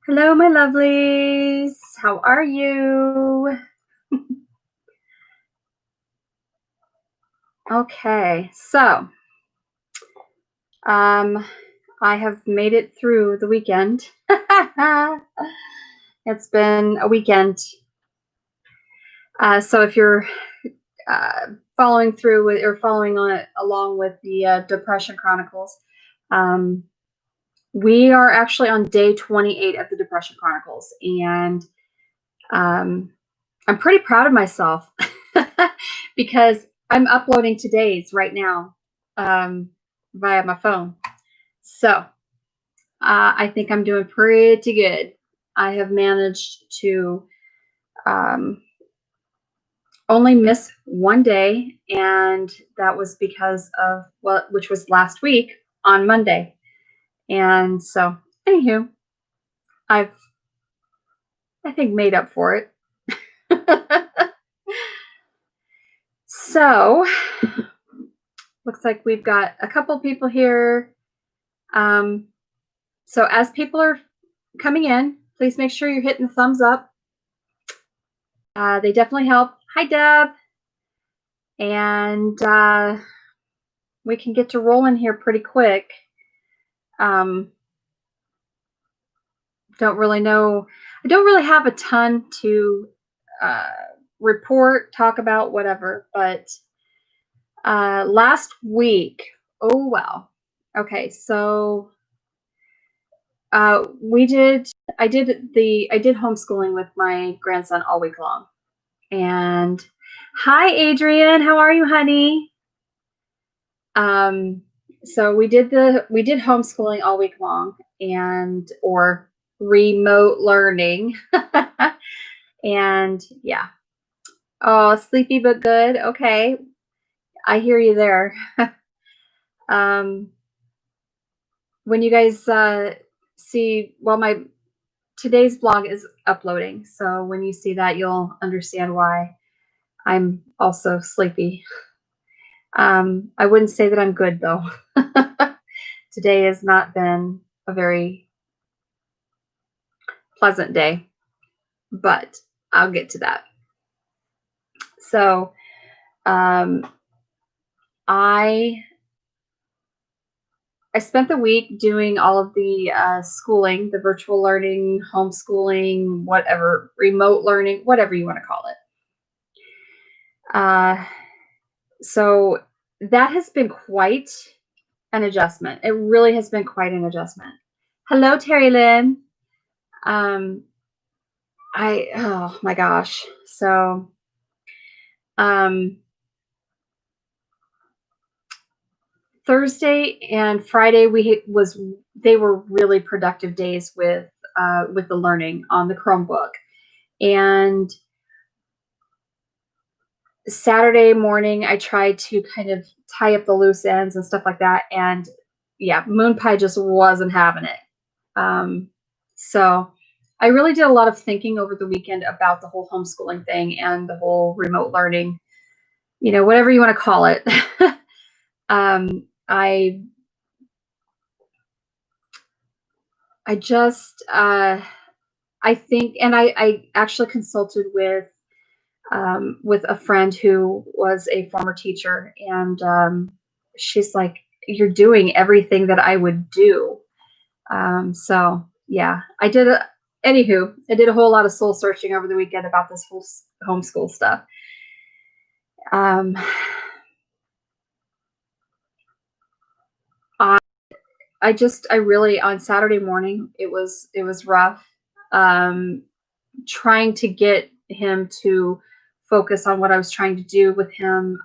Hello, my lovelies. How are you? Okay, so I have made it through the weekend. It's been a weekend. So if you're following through with or following along with the Depression Chronicles, we are actually on day 28 of the Depression Chronicles, and I'm pretty proud of myself because I'm uploading today's right now via my phone. So I think I'm doing pretty good. I have managed to only miss one day, and that was because of which was last week on Monday. And so, anywho, I think made up for it. So, looks like we've got a couple people here. So as people are coming in, please make sure you're hitting the thumbs up. They definitely help. Hi, Deb. And we can get to rolling here pretty quick. Don't really know. I don't really have a ton to report, talk about, whatever. But last week, oh well. Okay, so I did homeschooling with my grandson all week long. And hi, Adrian, how are you, honey? So we did homeschooling all week long, or remote learning. And yeah. Oh, sleepy but good. Okay. I hear you there. When you guys see, well, today's vlog is uploading, so when you see that, you'll understand why I'm also sleepy. I wouldn't say that I'm good, though. Today has not been a very pleasant day, but I'll get to that. So I spent the week doing all of the schooling, the virtual learning, homeschooling, whatever, remote learning, whatever you want to call it. So that has been quite an adjustment. It really has been quite an adjustment. Hello, Terry Lynn. Oh my gosh. So Thursday and Friday they were really productive days with the learning on the Chromebook. And Saturday morning I tried to kind of tie up the loose ends and stuff like that, and yeah, Moon Pie just wasn't having it. So I really did a lot of thinking over the weekend about the whole homeschooling thing and the whole remote learning, whatever you want to call it. I just, I think, and I actually consulted with a friend who was a former teacher, and she's like, "You're doing everything that I would do." So yeah, I did a whole lot of soul searching over the weekend about this whole homeschool stuff. I really, on Saturday morning, it was rough. Trying to get him to focus on what I was trying to do with him,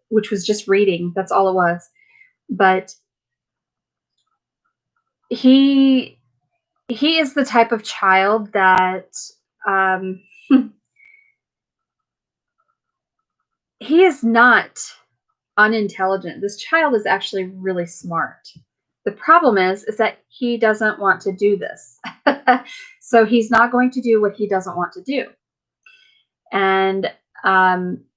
which was just reading. That's all it was. But he is the type of child that he is not unintelligent. This child is actually really smart. The problem is that he doesn't want to do this. So he's not going to do what he doesn't want to do. And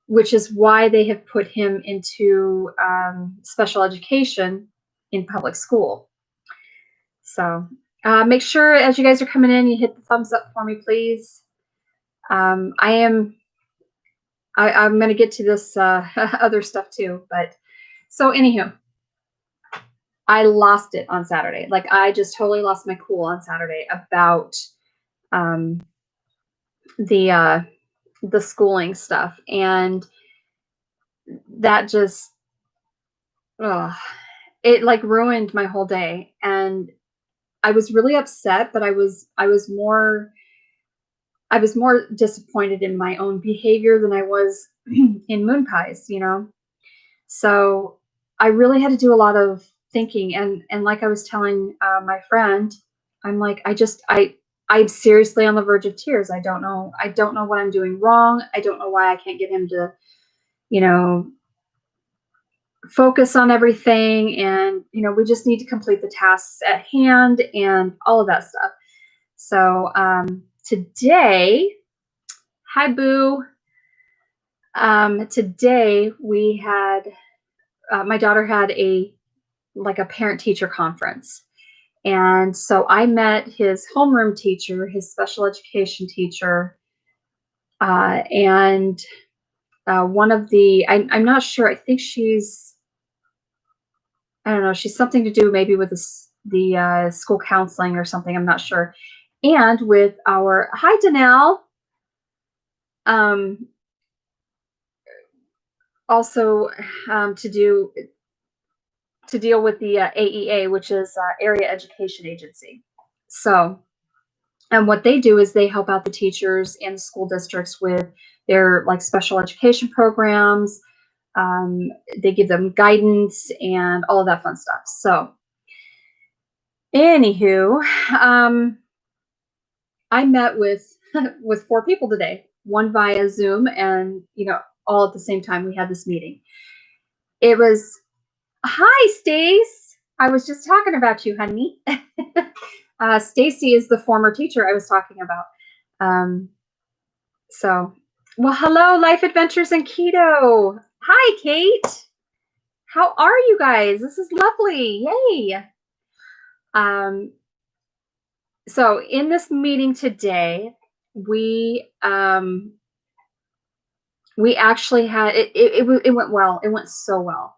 which is why they have put him into special education in public school. So Make sure as you guys are coming in, you hit the thumbs up for me, please. I'm going to get to this other stuff too, but so anywho, I lost it on Saturday. Like I just totally lost my cool on Saturday about um, the schooling stuff, and that just it like ruined my whole day. And I was really upset, but I was more disappointed in my own behavior than I was in Moon Pies, you know. So I really had to do a lot of thinking, and like I was telling my friend, I'm like, I'm seriously on the verge of tears. I don't know what I'm doing wrong. I don't know why I can't get him to, you know, focus on everything, and you know, we just need to complete the tasks at hand and all of that stuff. So today, hi Boo. Today we had my daughter had a parent teacher conference, and so I met his homeroom teacher, his special education teacher, and one of the I'm not sure. I think I don't know. She's something to do maybe with the school counseling or something. I'm not sure. And with our hi Danelle, um, also to deal with the AEA, which is Area Education Agency. So, and what they do is they help out the teachers in school districts with their like special education programs. They give them guidance and all of that fun stuff. So, anywho, I met with with 4 people today, one via Zoom, and you know, all at the same time. We had this meeting. It was hi, Stace. I was just talking about you, honey. Stacy is the former teacher I was talking about. So, well, hello, Life Adventures in Keto. Hi, Kate. How are you guys? This is lovely. Yay. So in this meeting today, we actually had it went well. It went so well.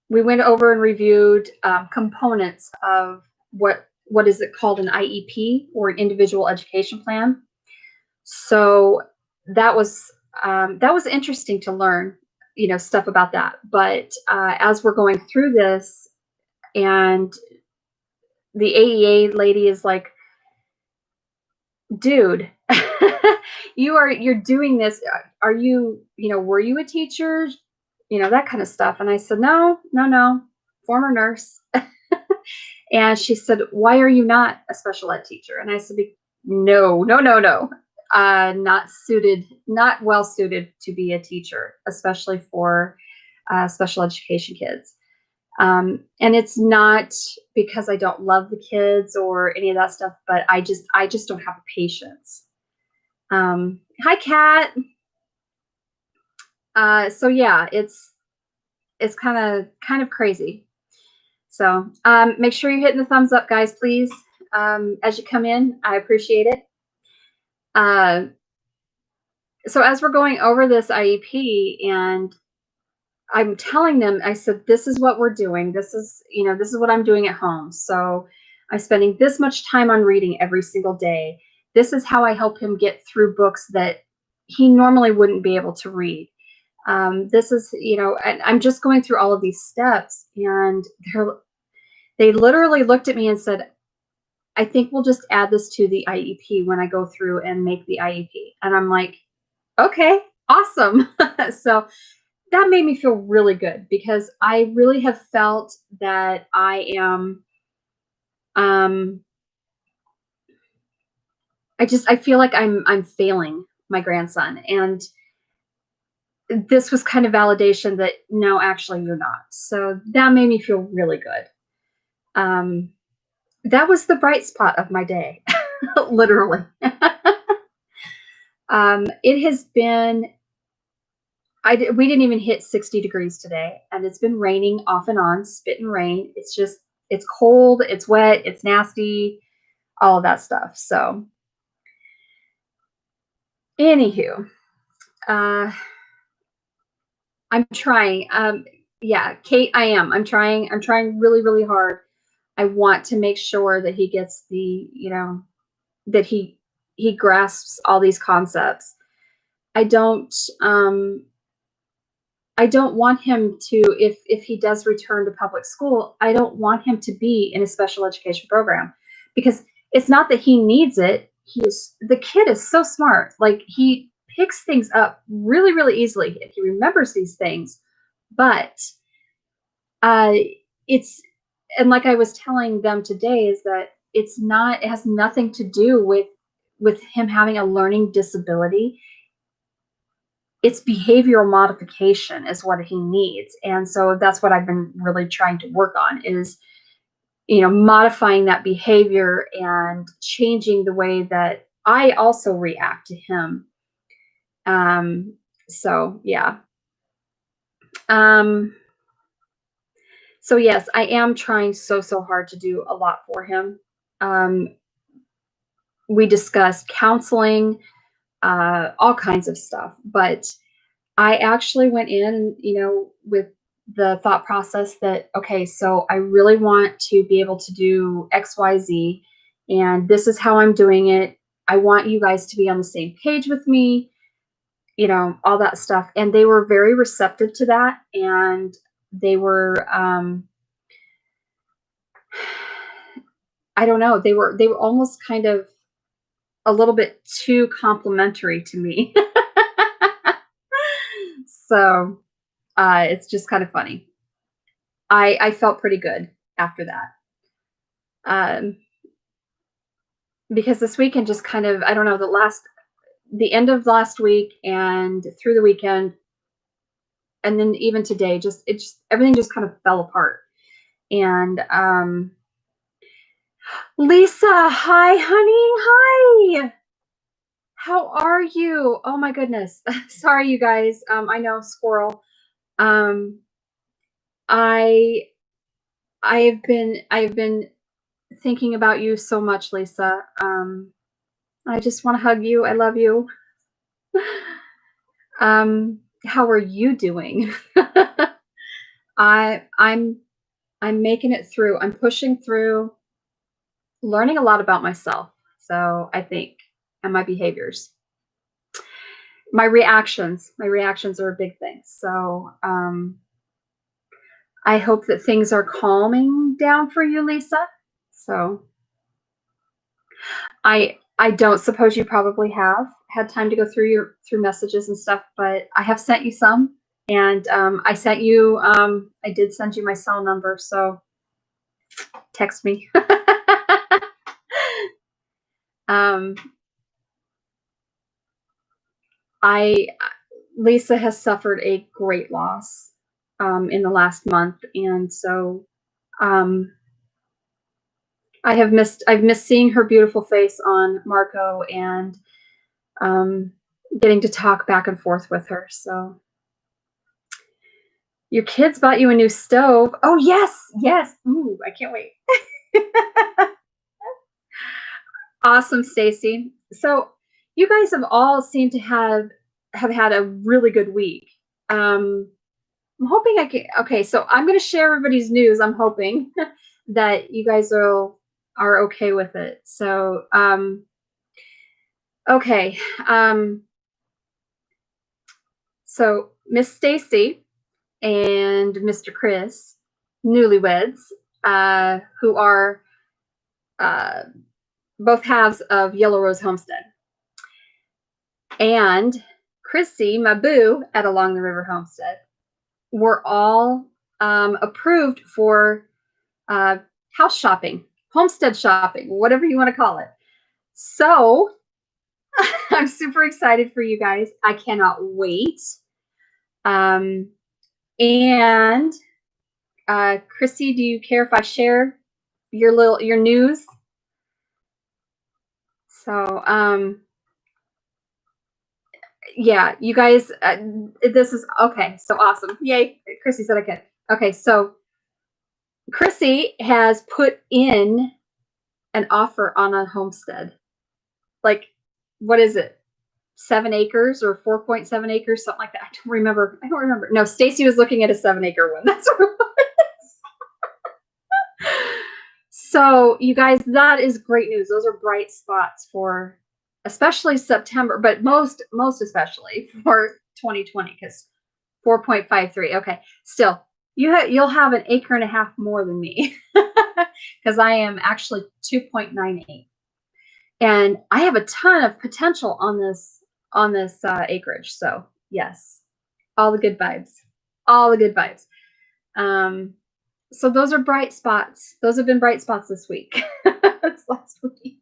We went over and reviewed components of what is it called, an IEP, or an individual education plan. So that was interesting to learn, you know, stuff about that. But as we're going through this, and the AEA lady is like, dude, you're doing this. Are you, you know, were you a teacher? You know, that kind of stuff. And I said, no, former nurse. And she said, why are you not a special ed teacher? And I said, no. Not well suited to be a teacher, especially for special education kids. And it's not because I don't love the kids or any of that stuff, but I just don't have the patience. Hi, Kat. So yeah, it's kind of crazy. So make sure you're hitting the thumbs up, guys, please, as you come in. I appreciate it. So as we're going over this IEP, and I'm telling them, I said, this is what we're doing. This is what I'm doing at home. So I'm spending this much time on reading every single day. This is how I help him get through books that he normally wouldn't be able to read. This is, you know, and I'm just going through all of these steps, and they literally looked at me and said, I think we'll just add this to the IEP when I go through and make the IEP. And I'm like, okay, awesome. So that made me feel really good, because I really have felt that I am, I feel like I'm failing my grandson. And this was kind of validation that no, actually you're not. So that made me feel really good. That was the bright spot of my day, literally. It has been, we didn't even hit 60 degrees today, and it's been raining off and on, spit and rain. It's just, it's cold, it's wet, it's nasty, all of that stuff. So anywho, I'm trying. Yeah, Kate, I am. I'm trying really, really hard. I want to make sure that he gets the, that he grasps all these concepts. I don't want him to, if he does return to public school, I don't want him to be in a special education program, because it's not that he needs it. The kid is so smart. Like, he picks things up really, really easily. He remembers these things, but it's, and like I was telling them today, is that it has nothing to do with him having a learning disability. It's behavioral modification is what he needs. And so that's what I've been really trying to work on, is, modifying that behavior and changing the way that I also react to him. So yeah. So yes, I am trying so hard to do a lot for him. We discussed counseling, all kinds of stuff, but I actually went in, with the thought process that, okay, so I really want to be able to do XYZ, and this is how I'm doing it. I want you guys to be on the same page with me, all that stuff. And they were very receptive to that. And they were, I don't know, they were almost kind of a little bit too complimentary to me. So it's just kind of funny. I felt pretty good after that. Because this weekend just kind of, I don't know, the end of last week and through the weekend, and then even today, everything just kind of fell apart. And Lisa, hi, honey, hi. How are you? Oh my goodness. Sorry, you guys. I know, squirrel. I've been thinking about you so much, Lisa. I just want to hug you. I love you. How are you doing? I'm making it through. I'm pushing through, learning a lot about myself. So I think, and my behaviors, my reactions are a big thing. So I hope that things are calming down for you, Lisa. So I don't suppose you probably have had time to go through messages and stuff, but I have sent you some, and I did send you my cell number, so text me. Lisa has suffered a great loss in the last month, and so I've missed seeing her beautiful face on Marco, and getting to talk back and forth with her. So your kids bought you a new stove. Oh yes. Ooh, I can't wait. Awesome, Stacy. So you guys have all seemed to have had a really good week. I'm hoping I can. Okay, so I'm going to share everybody's news. I'm hoping that you guys are okay with it. So okay. So Miss Stacy and Mr. Chris, newlyweds, who are both halves of Yellow Rose Homestead, and Chrissy, my boo, at Along the River Homestead, were all approved for house shopping, homestead shopping, whatever you want to call it. So I'm super excited for you guys. I cannot wait. And Chrissy, do you care if I share your news? So yeah, you guys, this is okay. So awesome. Yay. Chrissy said I can. Okay. So Chrissy has put in an offer on a homestead. Like, what is it? 7 acres or 4.7 acres, something like that. I don't remember. No, Stacy was looking at a 7-acre one. That's what it was. So, you guys, that is great news. Those are bright spots for especially September, but most especially for 2020, because 4.53. Okay, still, you'll have an acre and a half more than me because I am actually 2.98, and I have a ton of potential on this acreage. So yes, all the good vibes, all the good vibes. So those are bright spots. Those have been bright spots this week. That's last week.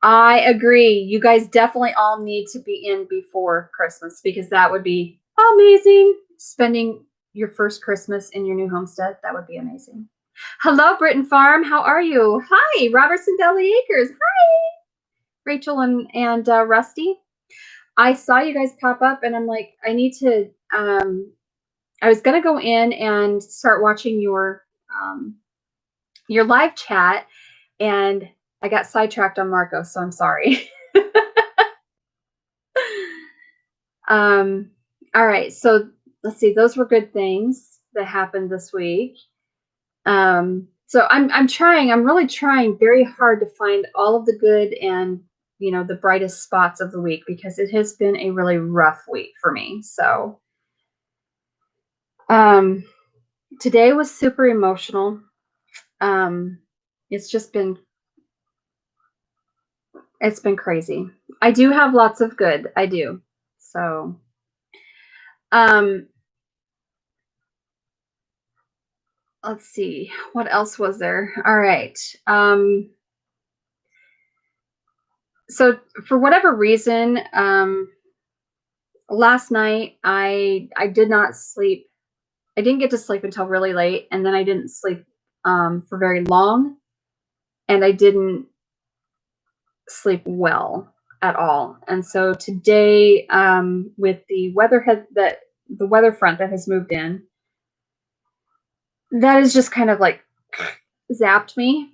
I agree. You guys definitely all need to be in before Christmas, because that would be amazing. Spending your first Christmas in your new homestead, that would be amazing. Hello, Britton Farm. How are you? Hi, Robertson Deli Acres. Hi, Rachel and Rusty. I saw you guys pop up, and I'm like, I need to. I was gonna go in and start watching your live chat, and I got sidetracked on Marco, so I'm sorry. All right, so let's see. Those were good things that happened this week. So I'm really trying very hard to find all of the good and the brightest spots of the week, because it has been a really rough week for me. So today was super emotional. It's been crazy. I do have lots of good. I do. So let's see, what else was there? All right. So for whatever reason, last night I did not sleep. I didn't get to sleep until really late, and then I didn't sleep for very long, and I didn't sleep well at all. And so today, with the weather front that has moved in, that has just kind of like zapped me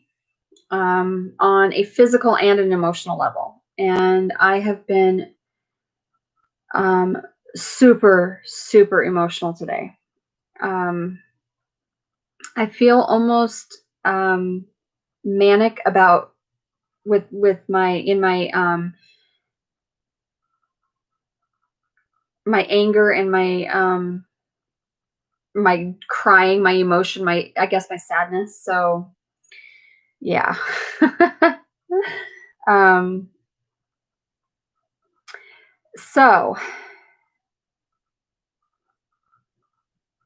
on a physical and an emotional level. And I have been super, super emotional today. I feel almost manic about with my my anger and my crying, my emotion, I guess my sadness. So yeah. So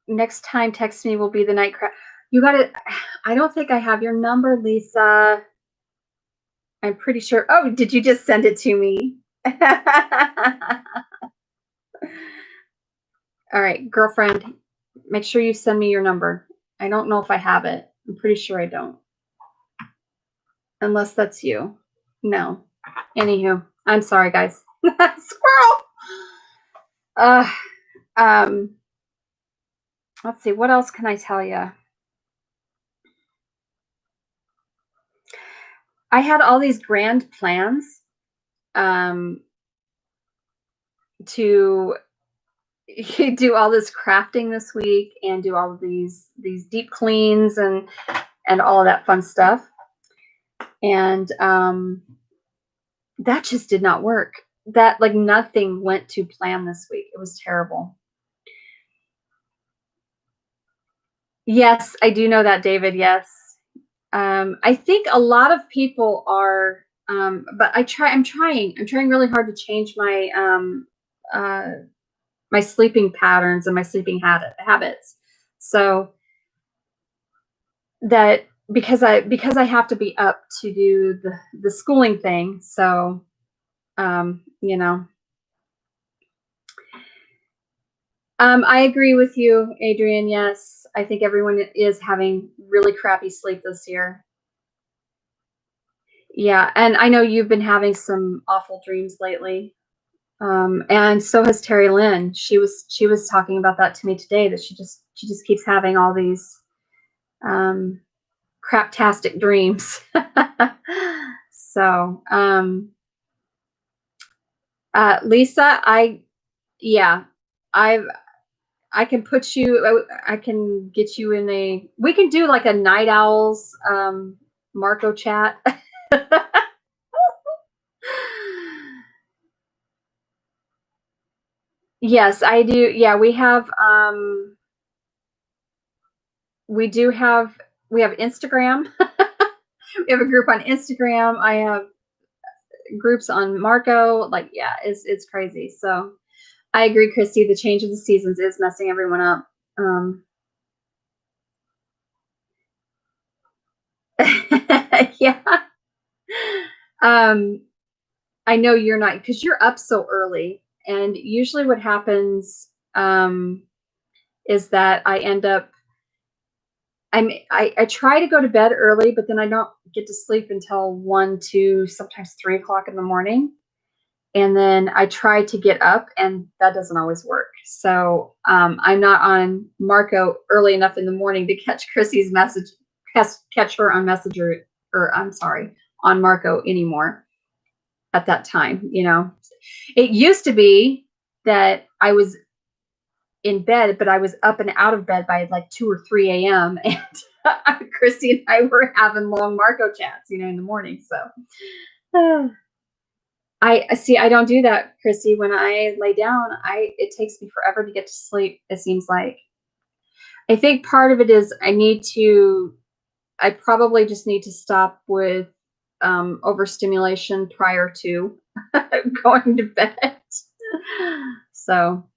next time text me will be the night craft. You gotta, I don't think I have your number, Lisa. I'm pretty sure. Oh, did you just send it to me? All right, girlfriend, make sure you send me your number. I don't know if I have it. I'm pretty sure I don't. Unless that's you. No. Anywho, I'm sorry, guys. Squirrel! Let's see. What else can I tell you? I had all these grand plans to do all this crafting this week and do all of these deep cleans and all of that fun stuff. And that just did not work. That, like, nothing went to plan this week. It was terrible. Yes, I do know that, David. Yes. I think a lot of people are, but I'm trying really hard to change my my sleeping patterns and my sleeping habits. So that, because I have to be up to do the schooling thing. So, I agree with you, Adrian. Yes, I think everyone is having really crappy sleep this year. Yeah, and I know you've been having some awful dreams lately. And so has Terry Lynn. She was talking about that to me today, that she just keeps having all these craptastic dreams. So Lisa, yeah, I can put you, I can get you in we can do like a Night Owls Marco chat. Yes, I do. Yeah, we have we have Instagram. We have a group on Instagram. I have groups on Marco. Like, yeah, it's crazy. So I agree, Christy. The change of the seasons is messing everyone up. Yeah. I know you're not, because you're up so early, and usually what happens is that I end up, I try to go to bed early, but then I don't get to sleep until 1, 2, sometimes 3 o'clock in the morning. And then I try to get up, and that doesn't always work. So I'm not on Marco early enough in the morning to catch Chrissy's message, catch her on Messenger, or I'm sorry, on Marco anymore at that time. It used to be that I was in bed, but I was up and out of bed by like 2 or 3 a.m. And Christy and I were having long Marco chats, in the morning. So I don't do that, Christy. When I lay down, it takes me forever to get to sleep, it seems like. I think part of it is I probably just need to stop with overstimulation prior to going to bed. So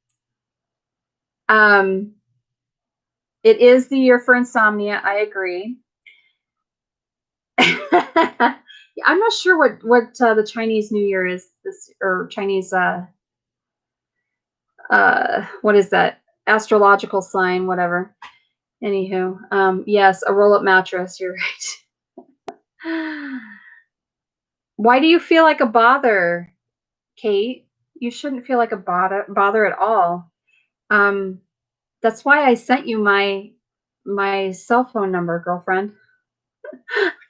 it is the year for insomnia. I agree. I'm not sure what the Chinese New Year is or Chinese what is that? Astrological sign, whatever. Anywho, yes, a roll-up mattress. You're right. Why do you feel like a bother, Kate? You shouldn't feel like a bother at all. That's why I sent you my cell phone number, girlfriend.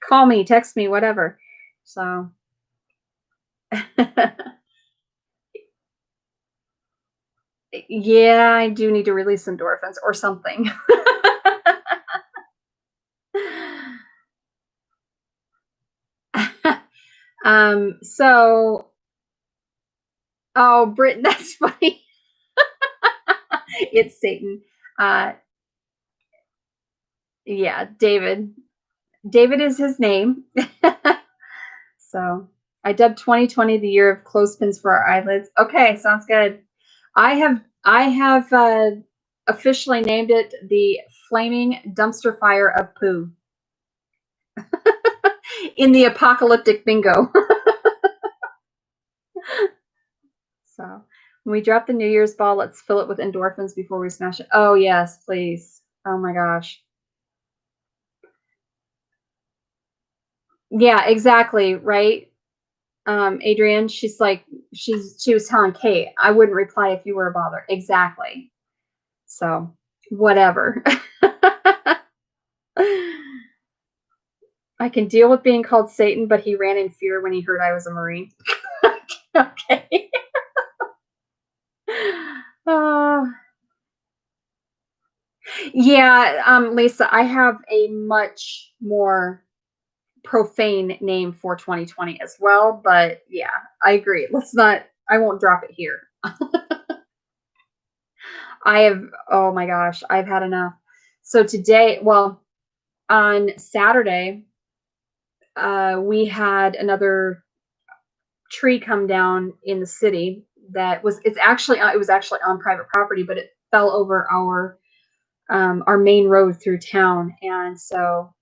Call me, text me, whatever. So yeah, I do need to release endorphins or something. So oh, Brit, that's funny. It's Satan. Yeah, David. David is his name. So I dubbed 2020 the year of clothespins for our eyelids. Okay, sounds good. I have officially named it the flaming dumpster fire of poo in the apocalyptic bingo. So when we drop the New Year's ball, let's fill it with endorphins before we smash it. Oh yes, please. Oh my gosh. Yeah, exactly. Right. Adrienne, she was telling Kate, I wouldn't reply if you were a bother. Exactly. So whatever. I can deal with being called Satan, but he ran in fear when he heard I was a Marine. Okay. Yeah, Lisa, I have a much more profane name for 2020 as well, but yeah, I agree. I won't drop it here. Oh my gosh, I've had enough. So today, well, on Saturday, we had another tree come down in the city it was actually on private property, but it fell over our main road through town. And so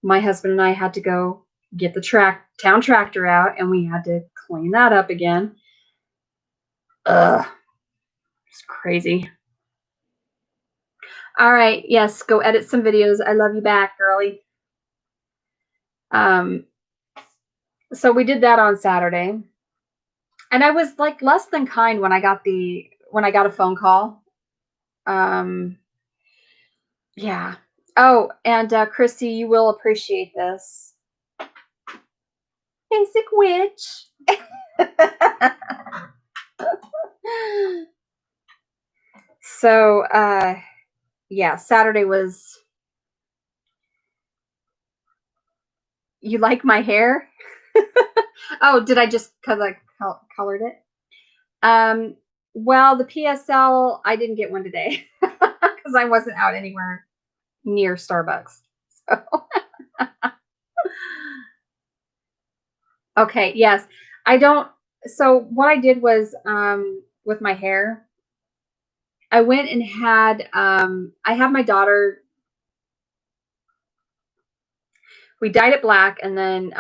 my husband and I had to go get the town tractor out, and we had to clean that up again. Ugh, it's crazy. All right, yes, go edit some videos. I love you back, girly. So we did that on Saturday. And I was like less than kind when I got a phone call. Yeah. Oh, and Chrissy, you will appreciate this. Basic witch. So, yeah, Saturday was. You like my hair? Oh, did I just because I colored it? Well, the PSL, I didn't get one today because I wasn't out anywhere near Starbucks. So. Okay, yes. I don't. So what I did was with my hair, I went and had I have my daughter. We dyed it black, and then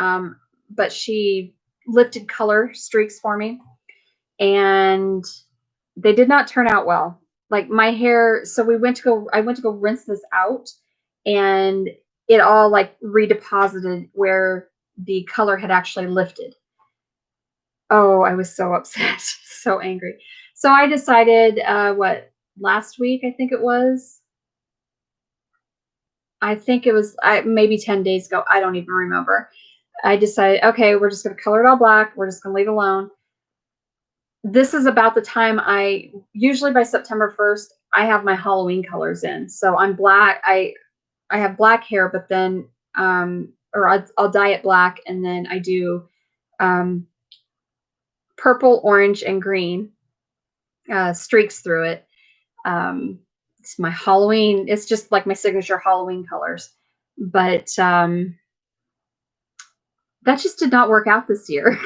but she lifted color streaks for me, and they did not turn out well. Like my hair, so I went to go rinse this out, and it all like redeposited where the color had actually lifted. Oh, I was so upset, so angry. So I decided, last week, I think it was maybe 10 days ago. I don't even remember. I decided, okay, we're just going to color it all black. We're just going to leave it alone. This is about the time usually by September 1st, I have my Halloween colors in. So I'm black. I have black hair, but then, or I'll dye it black. And then I do, purple, orange, and green, streaks through it. It's my Halloween. It's just like my signature Halloween colors. But, that just did not work out this year,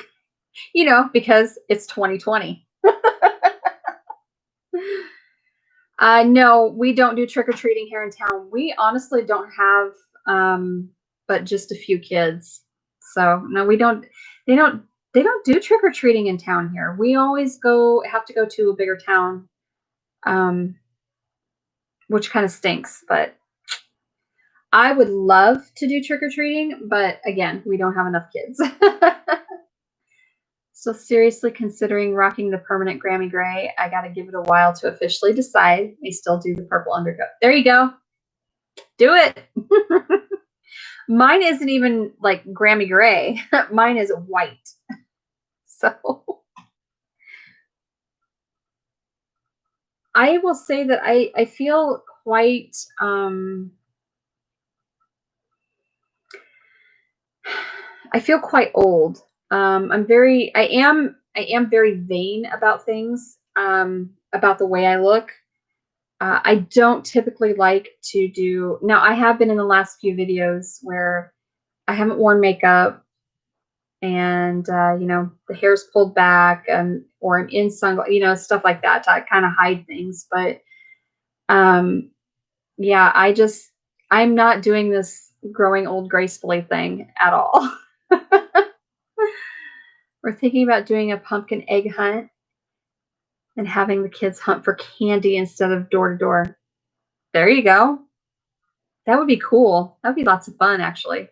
because it's 2020. No, we don't do trick-or-treating here in town. We honestly don't have, but just a few kids. So no, we don't, they don't, they don't do trick-or-treating in town here. We always have to go to a bigger town, which kind of stinks, but I would love to do trick-or-treating, but again, we don't have enough kids. So seriously considering rocking the permanent Grammy Gray. I got to give it a while to officially decide. They still do the purple undercoat. There you go. Do it. Mine isn't even like Grammy Gray. Mine is white. So I will say that I feel quite, I feel quite old. I am very vain about things, about the way I look. I don't typically like to do, now I have been in the last few videos where I haven't worn makeup and, the hair's pulled back, or I'm in sunglasses, stuff like that to kind of hide things. But, yeah, I'm not doing this growing old gracefully thing at all. We're thinking about doing a pumpkin egg hunt and having the kids hunt for candy instead of door to door. There you go. That would be cool. That would be lots of fun, actually.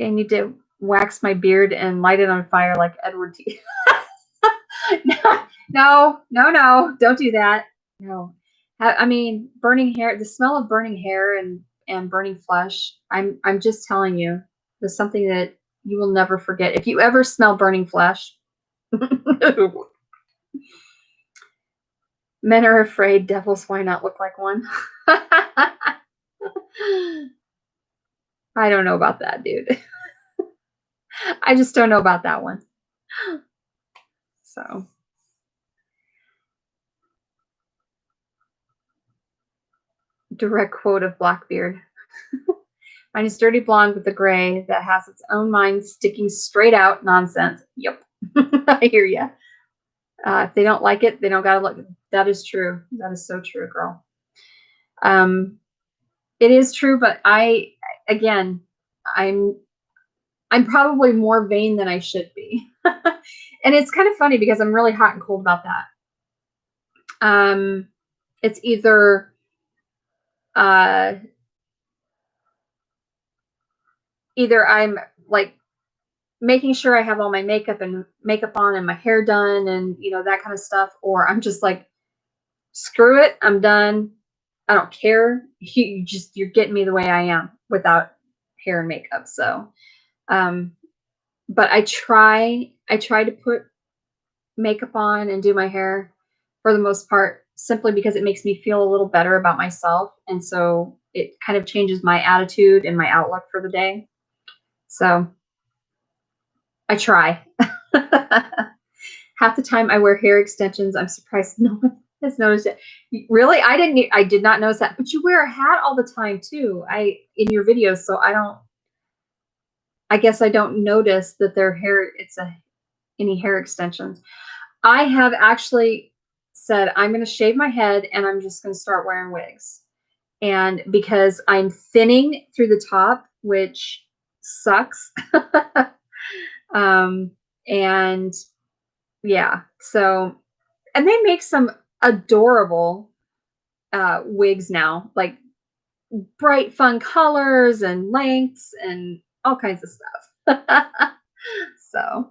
I need to wax my beard and light it on fire like Edward T. No, don't do that. No. I mean, burning hair, the smell of burning hair and burning flesh, I'm just telling you, there's something that you will never forget. If you ever smell burning flesh, men are afraid, devils why not look like one? I don't know about that, dude. I just don't know about that one. So, direct quote of Blackbeard. Mine is dirty blonde with the gray that has its own mind sticking straight out nonsense. Yep. I hear ya. If they don't like it, they don't gotta look. That is true. That is so true, girl. It is true, but again, I'm probably more vain than I should be. And it's kind of funny because I'm really hot and cold about that. It's either I'm like making sure I have all my makeup on and my hair done and, you know, that kind of stuff. Or I'm just like, screw it, I'm done. I don't care. You're getting me the way I am without hair and makeup. So, but I try to put makeup on and do my hair for the most part, simply because it makes me feel a little better about myself. And so it kind of changes my attitude and my outlook for the day. So I try. Half the time I wear hair extensions. I'm surprised no one has noticed it. Really? I did not notice that. But you wear a hat all the time too. In your videos, so I guess I don't notice that any hair extensions. I have actually said I'm going to shave my head and I'm just going to start wearing wigs. And because I'm thinning through the top, which sucks. And yeah, so, and they make some adorable wigs now, like bright, fun colors and lengths and all kinds of stuff. So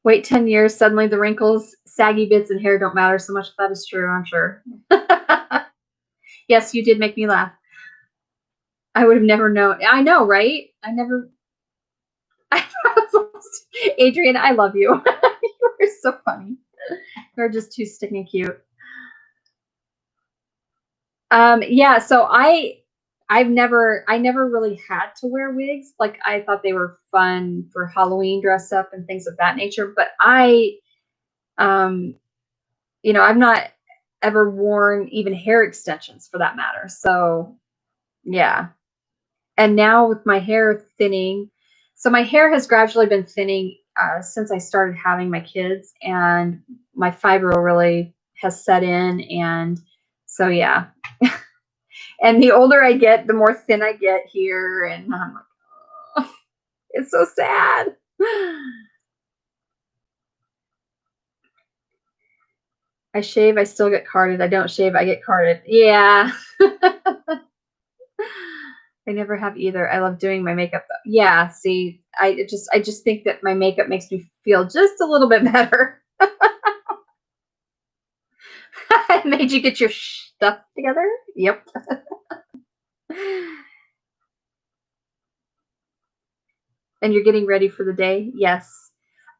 wait 10 years, suddenly the wrinkles, saggy bits, and hair don't matter so much. That is true, I'm sure. Yes, you did make me laugh. I would have never known. I know, right? Adrian, I love you. You are so funny. You're just too stinking cute. Yeah, so I never really had to wear wigs. Like, I thought they were fun for Halloween dress up and things of that nature. But you know, I've not ever worn even hair extensions for that matter. So yeah. And now with my hair thinning, so my hair has gradually been thinning since I started having my kids, and my fibro really has set in. And so, yeah. And the older I get, the more thin I get here. And I'm like, oh, it's so sad. I shave, I still get carded. I don't shave, I get carded. Yeah. I never have either. I love doing my makeup though. Yeah, see, I just think that my makeup makes me feel just a little bit better. Made you get your stuff together? Yep. And you're getting ready for the day? Yes.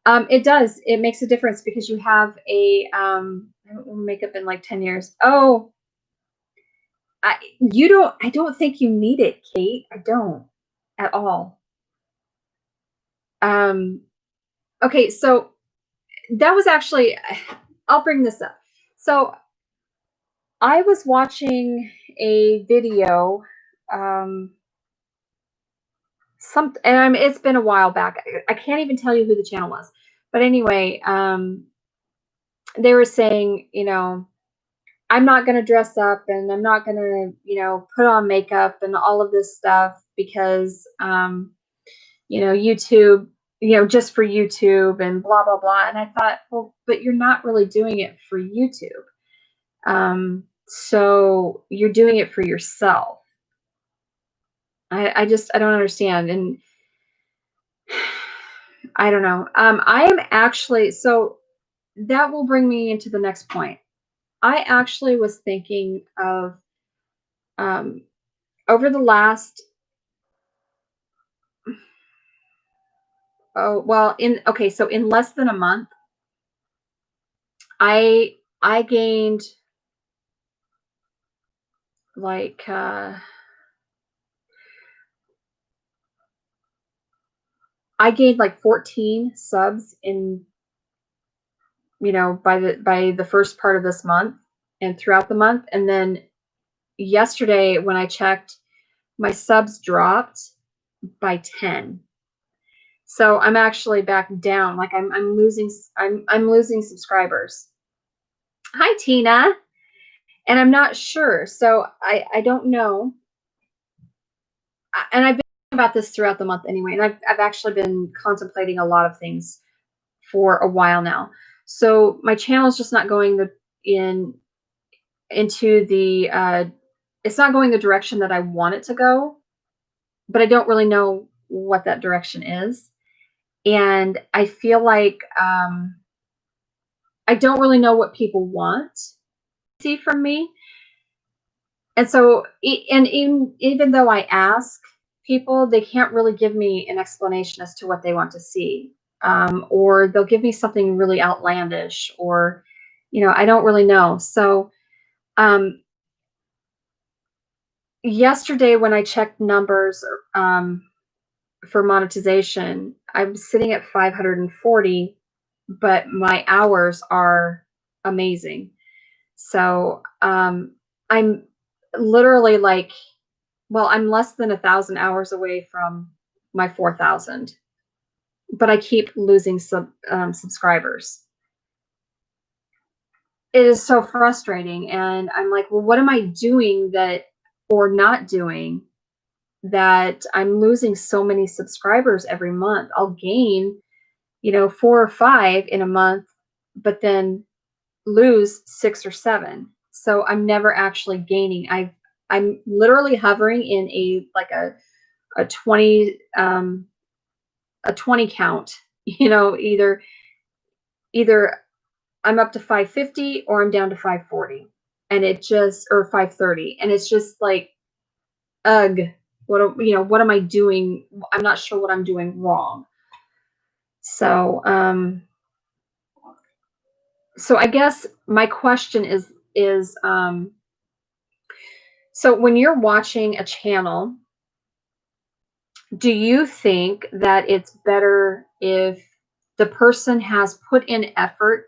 It does. It makes a difference because you have I haven't worn makeup in like 10 years. Oh, I don't think you need it, Kate. I don't at all. Okay, so that was actually, I'll bring this up. So I was watching a video, it's been a while back. I can't even tell you who the channel was, but anyway, they were saying, you know, I'm not going to dress up and I'm not going to, you know, put on makeup and all of this stuff because, you know, YouTube, you know, just for YouTube and blah, blah, blah. And I thought, well, but you're not really doing it for YouTube. So you're doing it for yourself. I don't understand. And I don't know. I am actually, so that will bring me into the next point. I actually was thinking of, over the last, so in less than a month, I gained like, I gained like 14 subs in, you know, by the first part of this month and throughout the month. And then yesterday when I checked, my subs dropped by 10. So I'm actually back down. Like I'm losing subscribers. Hi, Tina. And I'm not sure. So I don't know. And I've been about this throughout the month anyway. And I've actually been contemplating a lot of things for a while now. So my channel is just not going into the it's not going the direction that I want it to go, but I don't really know what that direction is. And I feel like I don't really know what people want to see from me. And so, and even though I ask people, they can't really give me an explanation as to what they want to see. Or they'll give me something really outlandish, or, I don't really know. So, um, yesterday when I checked numbers for monetization, I'm sitting at 540, but my hours are amazing. So I'm literally like, well, I'm less than 1,000 hours away from my 4,000, but I keep losing subscribers. It is so frustrating, and I'm like, well, what am I doing that, or not doing, that I'm losing so many subscribers every month? I'll gain, 4 or 5 in a month, but then lose 6 or 7. So I'm never actually gaining. I'm literally hovering in a 20 a 20 count. Either I'm up to 550 or I'm down to 540. And it just, or 530, and it's just like, ugh, what am I doing? I'm not sure what I'm doing wrong. So so I guess my question is so when you're watching a channel, do you think that it's better if the person has put in effort,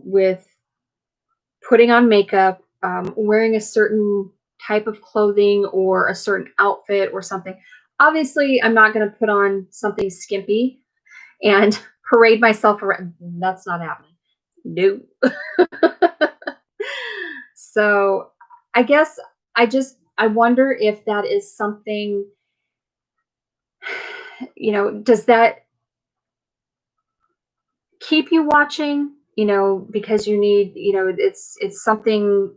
with putting on makeup, wearing a certain type of clothing or a certain outfit or something? Obviously, I'm not going to put on something skimpy and parade myself around. That's not happening. No. So I guess I wonder if that is something, does that keep you watching, because you need, it's something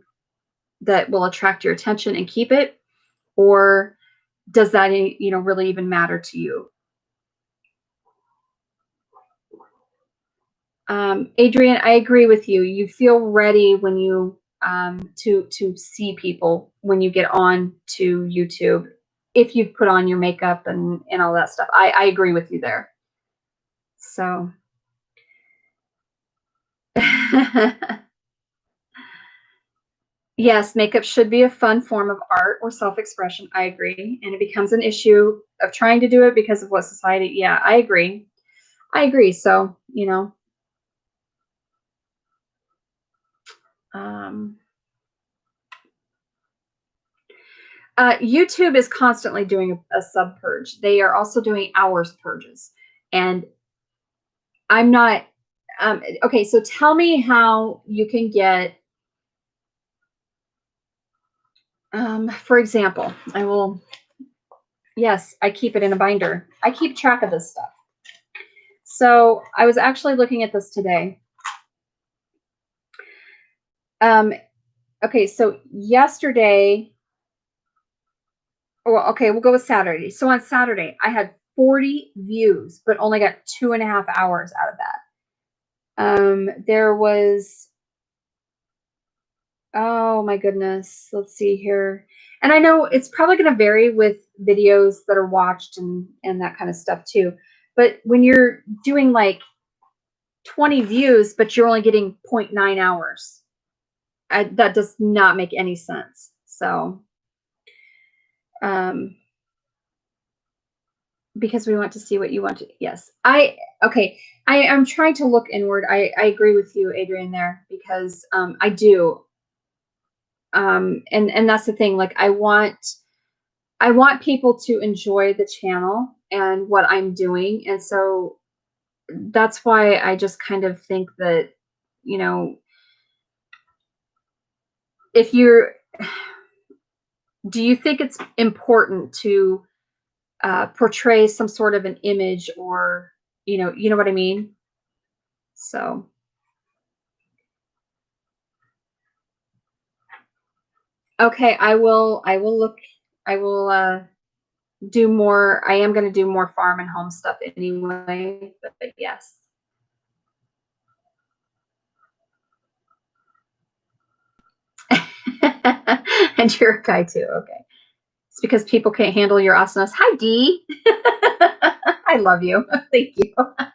that will attract your attention and keep it, or does that, really even matter to you? Adrian, I agree with you. You feel ready when you to see people when you get on to YouTube, if you put on your makeup and all that stuff. I agree with you there. So yes, makeup should be a fun form of art or self-expression. I agree. And it becomes an issue of trying to do it because of what society. Yeah, I agree. I agree. So, um, YouTube is constantly doing a sub purge. They are also doing hours purges. And I'm not, okay, so tell me how you can get, for example, yes, I keep it in a binder. I keep track of this stuff. So I was actually looking at this today. Okay, so yesterday, well, okay, we'll go with Saturday. So on Saturday, I had 40 views, but only got 2.5 hours out of that. There was, oh my goodness, let's see here. And I know it's probably going to vary with videos that are watched and that kind of stuff too. But when you're doing like 20 views, but you're only getting 0.9 hours, that does not make any sense. So, because we want to see what you want to, yes. Okay. I'm trying to look inward. I agree with you, Adrian, there, because I do. And that's the thing. Like, I want people to enjoy the channel and what I'm doing. And so that's why I just kind of think that, if you're, do you think it's important to portray some sort of an image, or, you know what I mean? So, okay, I will look, I will, do more. I am going to do more farm and home stuff anyway, but yes. And you're a guy too. Okay. It's because people can't handle your awesomeness. Hi, Dee. I love you. Thank you. I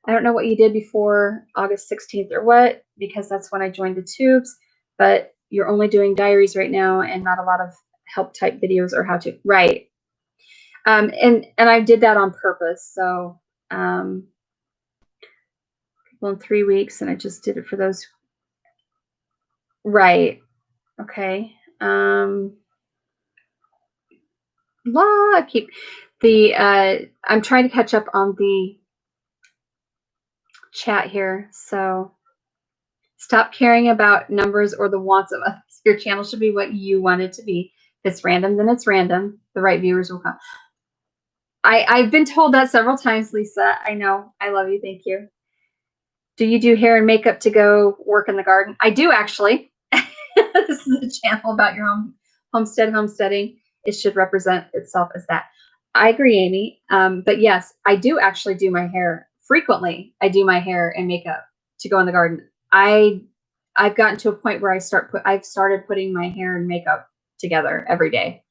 don't know what you did before August 16th or what, because that's when I joined the tubes, but you're only doing diaries right now and not a lot of help type videos or how to. Right. And I did that on purpose. So, well, in 3 weeks, and I just did it for those. Right. Okay. I keep the, I'm trying to catch up on the chat here. So stop caring about numbers or the wants of others. Your channel should be what you want it to be. If it's random, then it's random. The right viewers will come. I've been told that several times, Lisa. I know. I love you. Thank you. Do you do hair and makeup to go work in the garden? I do, actually. This is a channel about your homesteading. It should represent itself as that. I agree, Amy. But yes, I do actually do my hair frequently. I do my hair and makeup to go in the garden. I've gotten to a point where I've started putting my hair and makeup together every day.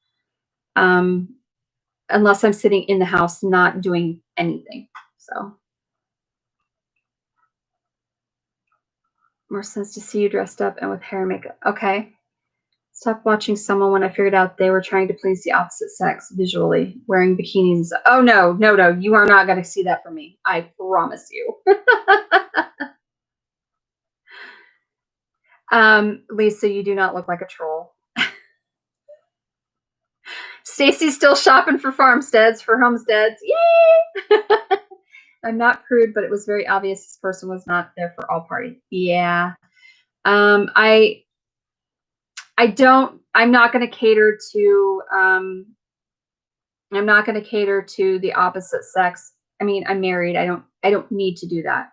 Unless I'm sitting in the house not doing anything. So more sense to see you dressed up and with hair and makeup. Okay. Stop watching someone when I figured out they were trying to please the opposite sex visually, wearing bikinis. Oh, no. You are not going to see that from me. I promise you. Lisa, you do not look like a troll. Stacy's still shopping for farmsteads, for homesteads. Yay! I'm not prude, but it was very obvious this person was not there for all party. Yeah. I'm not going to cater to, I'm not going to cater to the opposite sex. I mean, I'm married. I don't need to do that.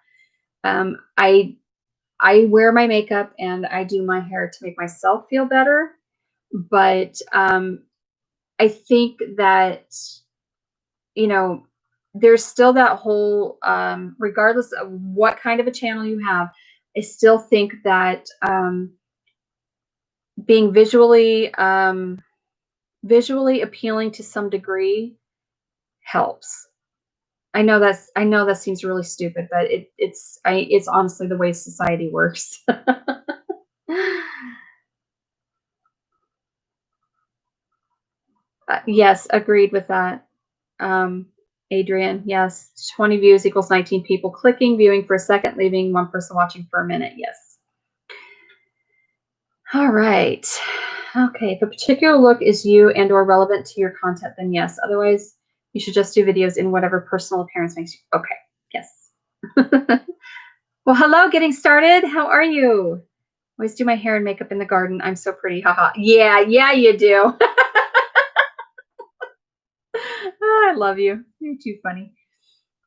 I wear my makeup and I do my hair to make myself feel better. But, I think that, there's still that whole, regardless of what kind of a channel you have, I still think that, being visually appealing to some degree helps. I know that seems really stupid, but it's honestly the way society works. Yes, agreed with that. Adrian, yes, 20 views equals 19 people clicking, viewing for a second, leaving one person watching for a minute. Yes. All right. Okay, if a particular look is you and or relevant to your content, then yes. Otherwise, you should just do videos in whatever personal appearance makes you. Okay, yes. Well, hello, getting started. How are you? Always do my hair and makeup in the garden. I'm so pretty. Haha. Yeah, you do. I love you. You're too funny.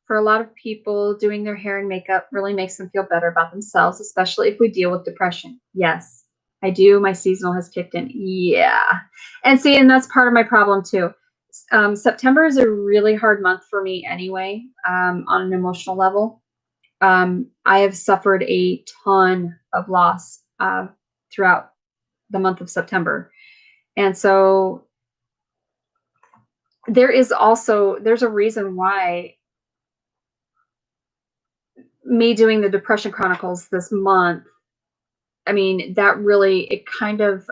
For a lot of people, doing their hair and makeup really makes them feel better about themselves, especially if we deal with depression. Yes, I do. My seasonal has kicked in. Yeah. And see, and that's part of my problem too. September is a really hard month for me anyway, on an emotional level. I have suffered a ton of loss throughout the month of September. And so there's a reason why me doing the Depression Chronicles this month, I mean, that really, it kind of,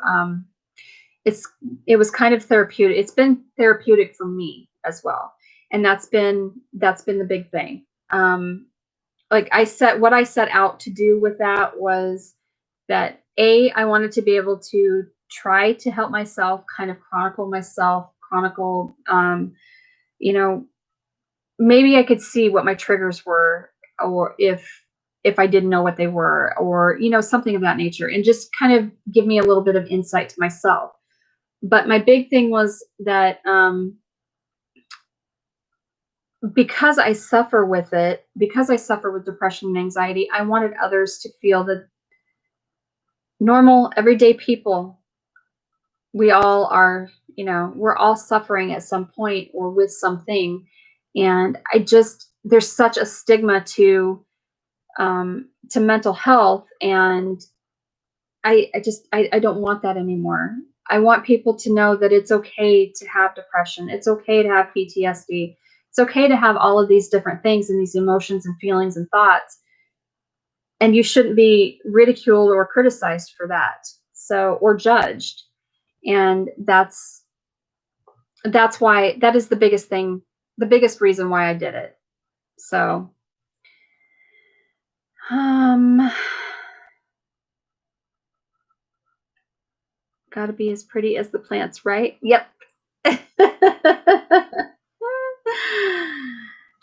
it was kind of therapeutic. It's been therapeutic for me as well. And that's been the big thing. Like what I set out to do with that was that I wanted to be able to try to help myself kind of chronicle, maybe I could see what my triggers were, or if I didn't know what they were, or, something of that nature, and just kind of give me a little bit of insight to myself. But my big thing was that, because I suffer with depression and anxiety, I wanted others to feel that normal, everyday people, we all are You know, we're all suffering at some point or with something. And there's such a stigma to mental health. And I don't want that anymore. I want people to know that it's okay to have depression. It's okay to have PTSD. It's okay to have all of these different things and these emotions and feelings and thoughts. And you shouldn't be ridiculed or criticized for that. So, or judged. And that's why, that is the biggest thing, the biggest reason why I did it. So, gotta be as pretty as the plants, right? Yep.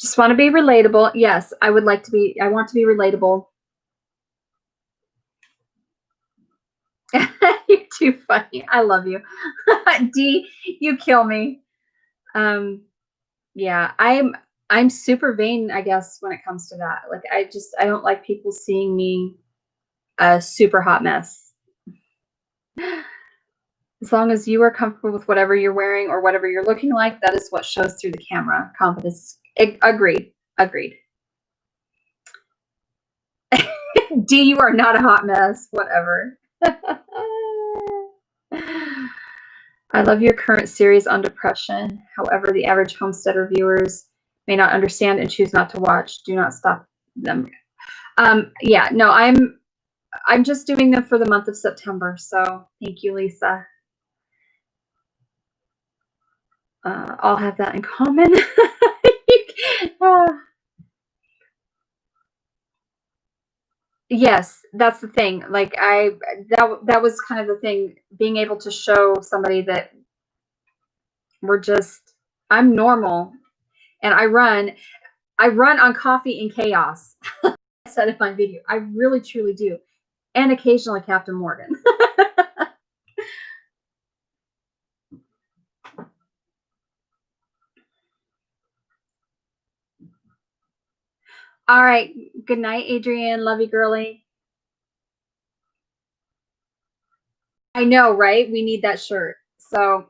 Just want to be relatable. Yes, I want to be relatable. You're too funny. I love you. D, you kill me. Yeah, I'm super vain, I guess, when it comes to that. Like, I don't like people seeing me a super hot mess. As long as you are comfortable with whatever you're wearing or whatever you're looking like, that is what shows through the camera. Confidence. Agreed. D, you are not a hot mess. Whatever. I love your current series on depression. However, the average homesteader viewers may not understand and choose not to watch. Do not stop them. Yeah, no, I'm just doing them for the month of September. So thank you, Lisa. I'll have that in common. Yes, that's the thing. Like, that was kind of the thing, being able to show somebody that I'm normal, and I run on coffee and chaos. I said in my video, I really truly do. And occasionally Captain Morgan. All right. Good night, Adrienne. Love you, girly. I know, right? We need that shirt. So,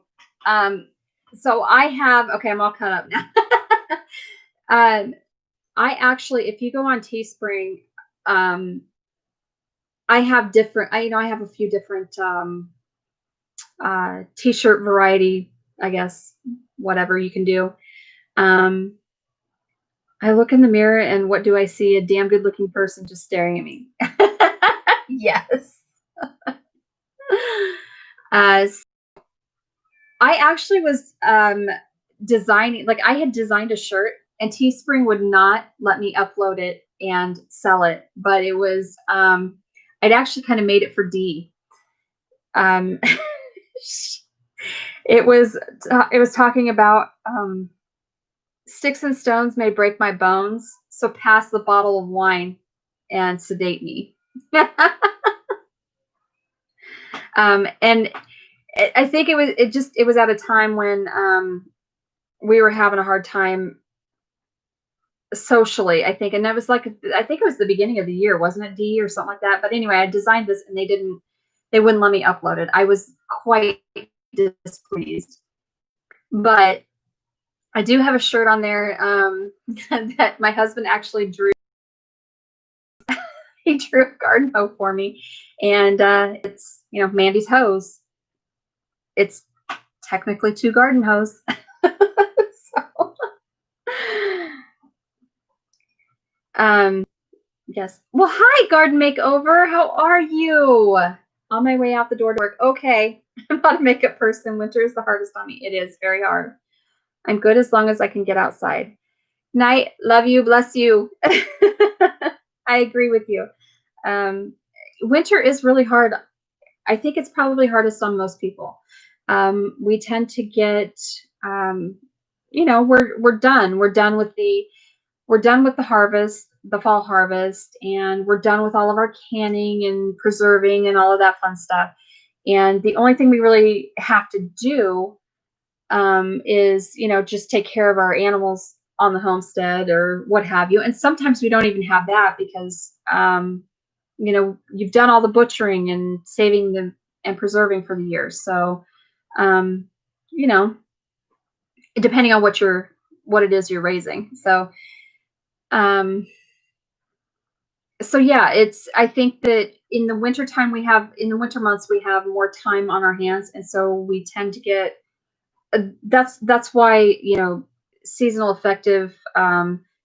I have, okay, I'm all cut up now. I actually, if you go on Teespring, I have I have a few different t-shirt variety, I guess, whatever you can do. I look in the mirror and what do I see? A damn good looking person just staring at me. Yes. I actually was designing, like, I had designed a shirt and Teespring would not let me upload it and sell it, but it was I'd actually kind of made it for D. It was talking about sticks and stones may break my bones, so pass the bottle of wine and sedate me. And I think it was at a time when we were having a hard time socially, I think. And that was like, I think it was the beginning of the year, wasn't it, D, or something like that? But anyway, I designed this and they wouldn't let me upload it. I was quite displeased. But I do have a shirt on there that my husband actually drew. He drew a garden hoe for me. And it's, Mandy's hose. It's technically 2 garden hose. So, yes. Well, hi, Garden Makeover. How are you? On my way out the door to work. Okay. I'm not a makeup person. Winter is the hardest on me. It is very hard. I'm good as long as I can get outside. Night. Love you. Bless you. I agree with you. Winter is really hard. I think it's probably hardest on most people. We tend to get, we're done. We're done with the harvest, the fall harvest, and we're done with all of our canning and preserving and all of that fun stuff. And the only thing we really have to do is, just take care of our animals on the homestead or what have you. And sometimes we don't even have that because, you've done all the butchering and saving them and preserving for the year. So, you know, depending on what it is you're raising. So, so yeah, I think that in the winter months, we have more time on our hands. And so we tend to get, that's why, seasonal affective,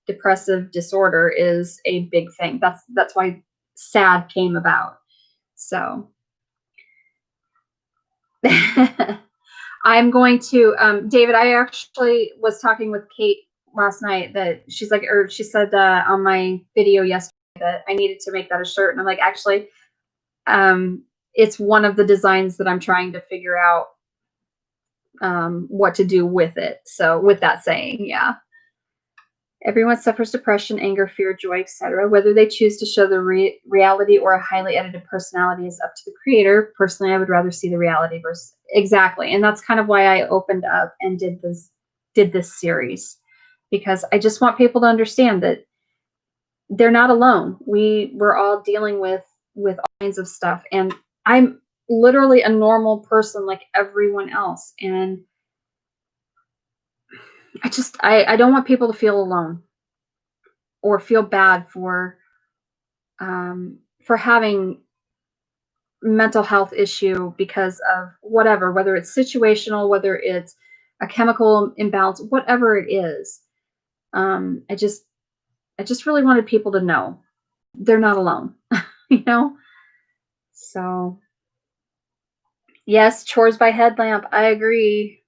depressive disorder is a big thing. That's why SAD came about. So I'm going to, David, I actually was talking with Kate last night that she said on my video yesterday that I needed to make that a shirt. And I'm like, actually, it's one of the designs that I'm trying to figure out what to do with it. So with that saying, yeah. Everyone suffers depression, anger, fear, joy, etc. Whether they choose to show the reality or a highly edited personality is up to the creator. Personally, I would rather see the reality versus exactly. And that's kind of why I opened up and did this series, because I just want people to understand that they're not alone. We're all dealing with all kinds of stuff. And I'm literally a normal person like everyone else. And I don't want people to feel alone or feel bad for having mental health issue because of whatever, whether it's situational, whether it's a chemical imbalance, whatever it is. I just really wanted people to know they're not alone, you know? So yes, chores by headlamp. I agree.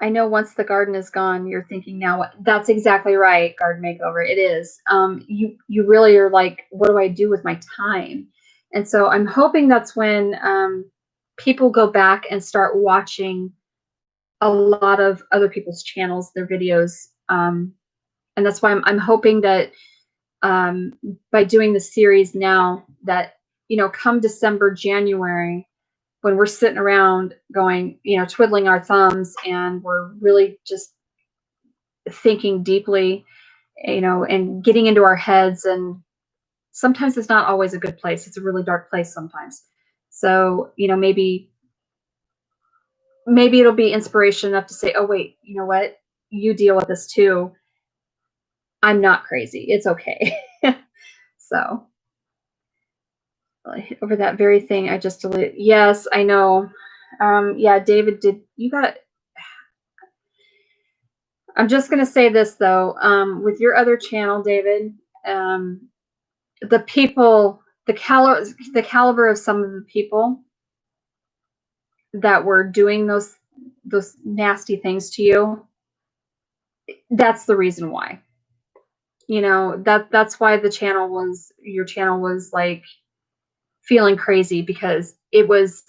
I know once the garden is gone, you're thinking now what? That's exactly right. Garden makeover. It is. You really are like, what do I do with my time? And so I'm hoping that's when people go back and start watching a lot of other people's channels, their videos, and that's why I'm hoping that by doing the series now, that come December, January, when we're sitting around going, twiddling our thumbs, and we're really just thinking deeply, and getting into our heads. And sometimes it's not always a good place. It's a really dark place sometimes. So, maybe it'll be inspiration enough to say, oh, wait, you know what? You deal with this too. I'm not crazy. It's okay. So over that very thing I just deleted. Yes, I know. Yeah, David, I'm just going to say this though. With your other channel, David, the people, the caliber of some of the people that were doing those nasty things to you, that's the reason why. That's why your channel was like feeling crazy, because it was,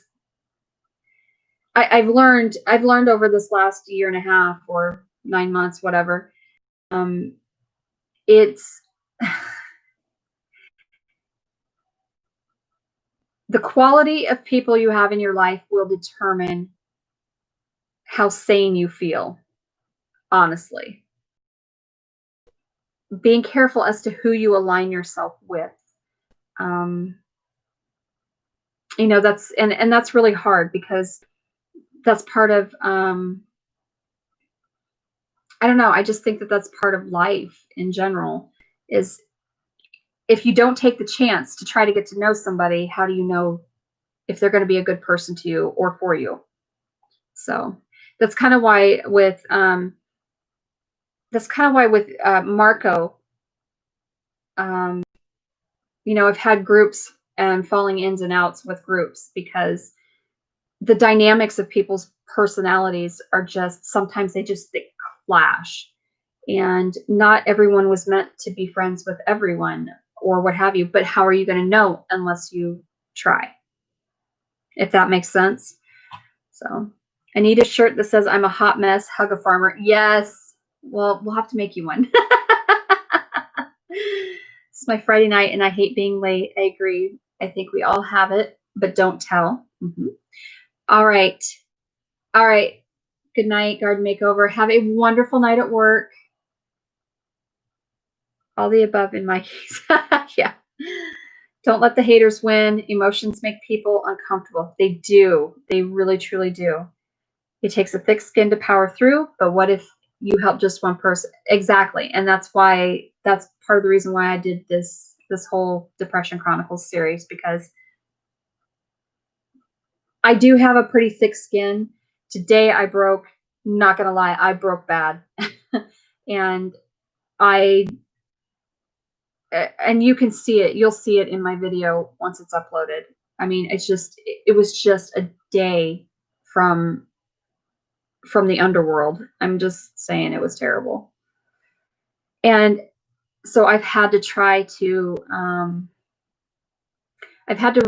I've learned over this last year and a half or 9 months, whatever. It's the quality of people you have in your life will determine how sane you feel, honestly. Being careful as to who you align yourself with. That's and that's really hard, because that's part of I don't know, I just think that that's part of life in general, is if you don't take the chance to try to get to know somebody, how do you know if they're going to be a good person to you or for you? So that's kind of why with Marco, I've had groups and falling ins and outs with groups, because the dynamics of people's personalities are just, sometimes they clash, and not everyone was meant to be friends with everyone or what have you. But how are you going to know unless you try? If that makes sense. So I need a shirt that says I'm a hot mess, hug a farmer. Yes. Well, we'll have to make you one. It's my Friday night and I hate being late. I agree. I think we all have it, but don't tell. Mm-hmm. All right. All right. Good night, Garden Makeover. Have a wonderful night at work. All the above in my case. Yeah. Don't let the haters win. Emotions make people uncomfortable. They do. They really, truly do. It takes a thick skin to power through, but what if you help just one person? Exactly. And that's part of the reason why I did this whole Depression Chronicles series, because I do have a pretty thick skin. Today I broke, not gonna lie, I broke bad. and I and you can see it. You'll see it in my video once it's uploaded. I mean, it was just a day from the underworld. I'm just saying, it was terrible. And so I've had to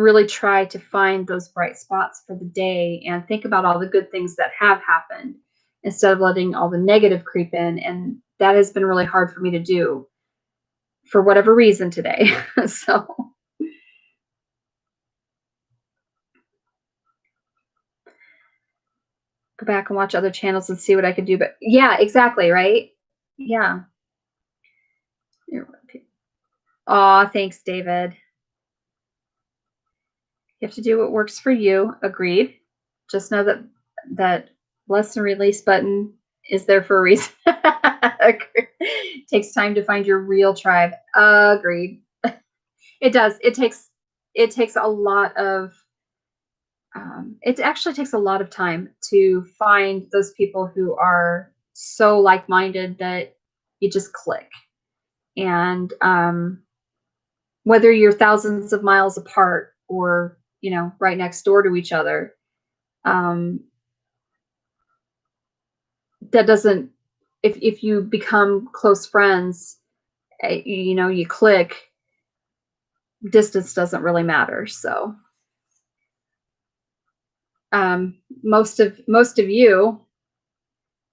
really try to find those bright spots for the day and think about all the good things that have happened instead of letting all the negative creep in. And that has been really hard for me to do for whatever reason today. So go back and watch other channels and see what I could do. But yeah, exactly. Right. Yeah. Aw, thanks, David. You have to do what works for you. Agreed. Just know that bless and release button is there for a reason. Takes time to find your real tribe. Agreed. It does. It takes a lot of it actually takes a lot of time to find those people who are so like-minded that you just click. And whether you're thousands of miles apart or, right next door to each other, that doesn't, if you become close friends, you click, distance doesn't really matter. So most of you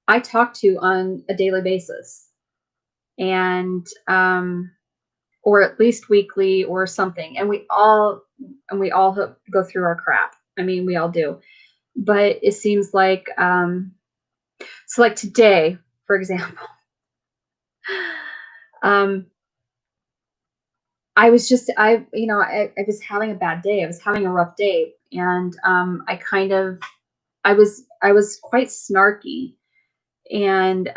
I talk to on a daily basis, and or at least weekly or something, and we all go through our crap. I mean, we all do. But it seems like so like today, for example, I was just I was having a bad day. I was having a rough day, and I was quite snarky, and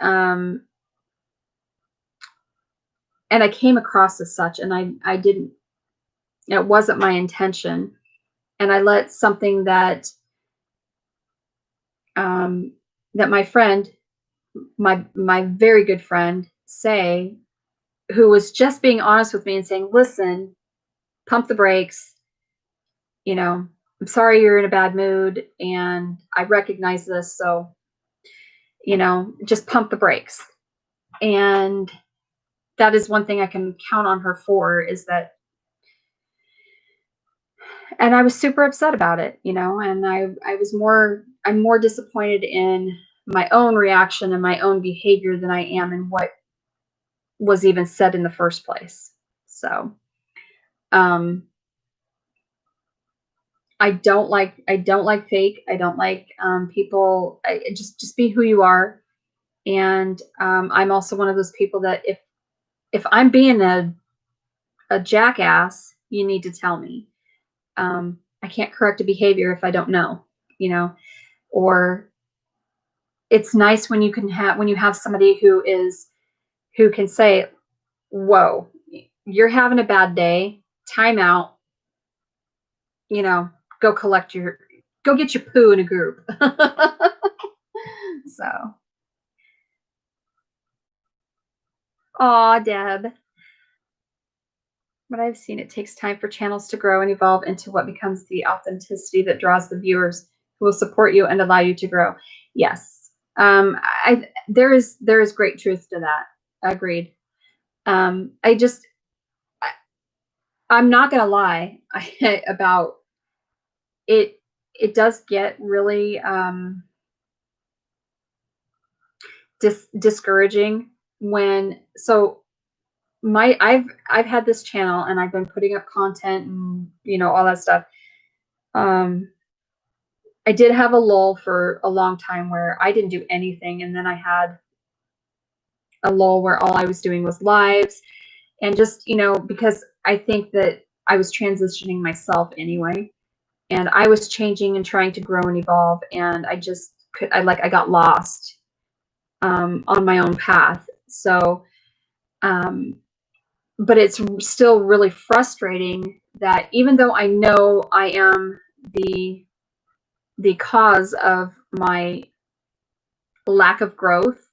I came across as such, and I didn't, it wasn't my intention, and I let something that that my friend, my very good friend, say, who was just being honest with me and saying, listen, pump the brakes, I'm sorry you're in a bad mood, and I recognize this, so just pump the brakes. And that is one thing I can count on her for, is that. And I was super upset about it, and I'm more disappointed in my own reaction and my own behavior than I am in what was even said in the first place. So I don't like fake. I don't like people. Just be who you are. And I'm also one of those people that if I'm being a jackass, you need to tell me. I can't correct a behavior if I don't know, or it's nice when you have somebody who can say, whoa, you're having a bad day, time out, go get your poo in a group. So, aw, Deb. But I've seen, it takes time for channels to grow and evolve into what becomes the authenticity that draws the viewers who will support you and allow you to grow. Yes. There is great truth to that. Agreed. I'm not gonna lie about it. It does get really discouraging when I've had this channel and I've been putting up content and all that stuff. I did have a lull for a long time where I didn't do anything, and then I had a lull where all I was doing was lives, and just because I think that I was transitioning myself anyway, and I was changing and trying to grow and evolve, and I just I got lost on my own path. So, but it's still really frustrating that even though I know I am the cause of my lack of growth,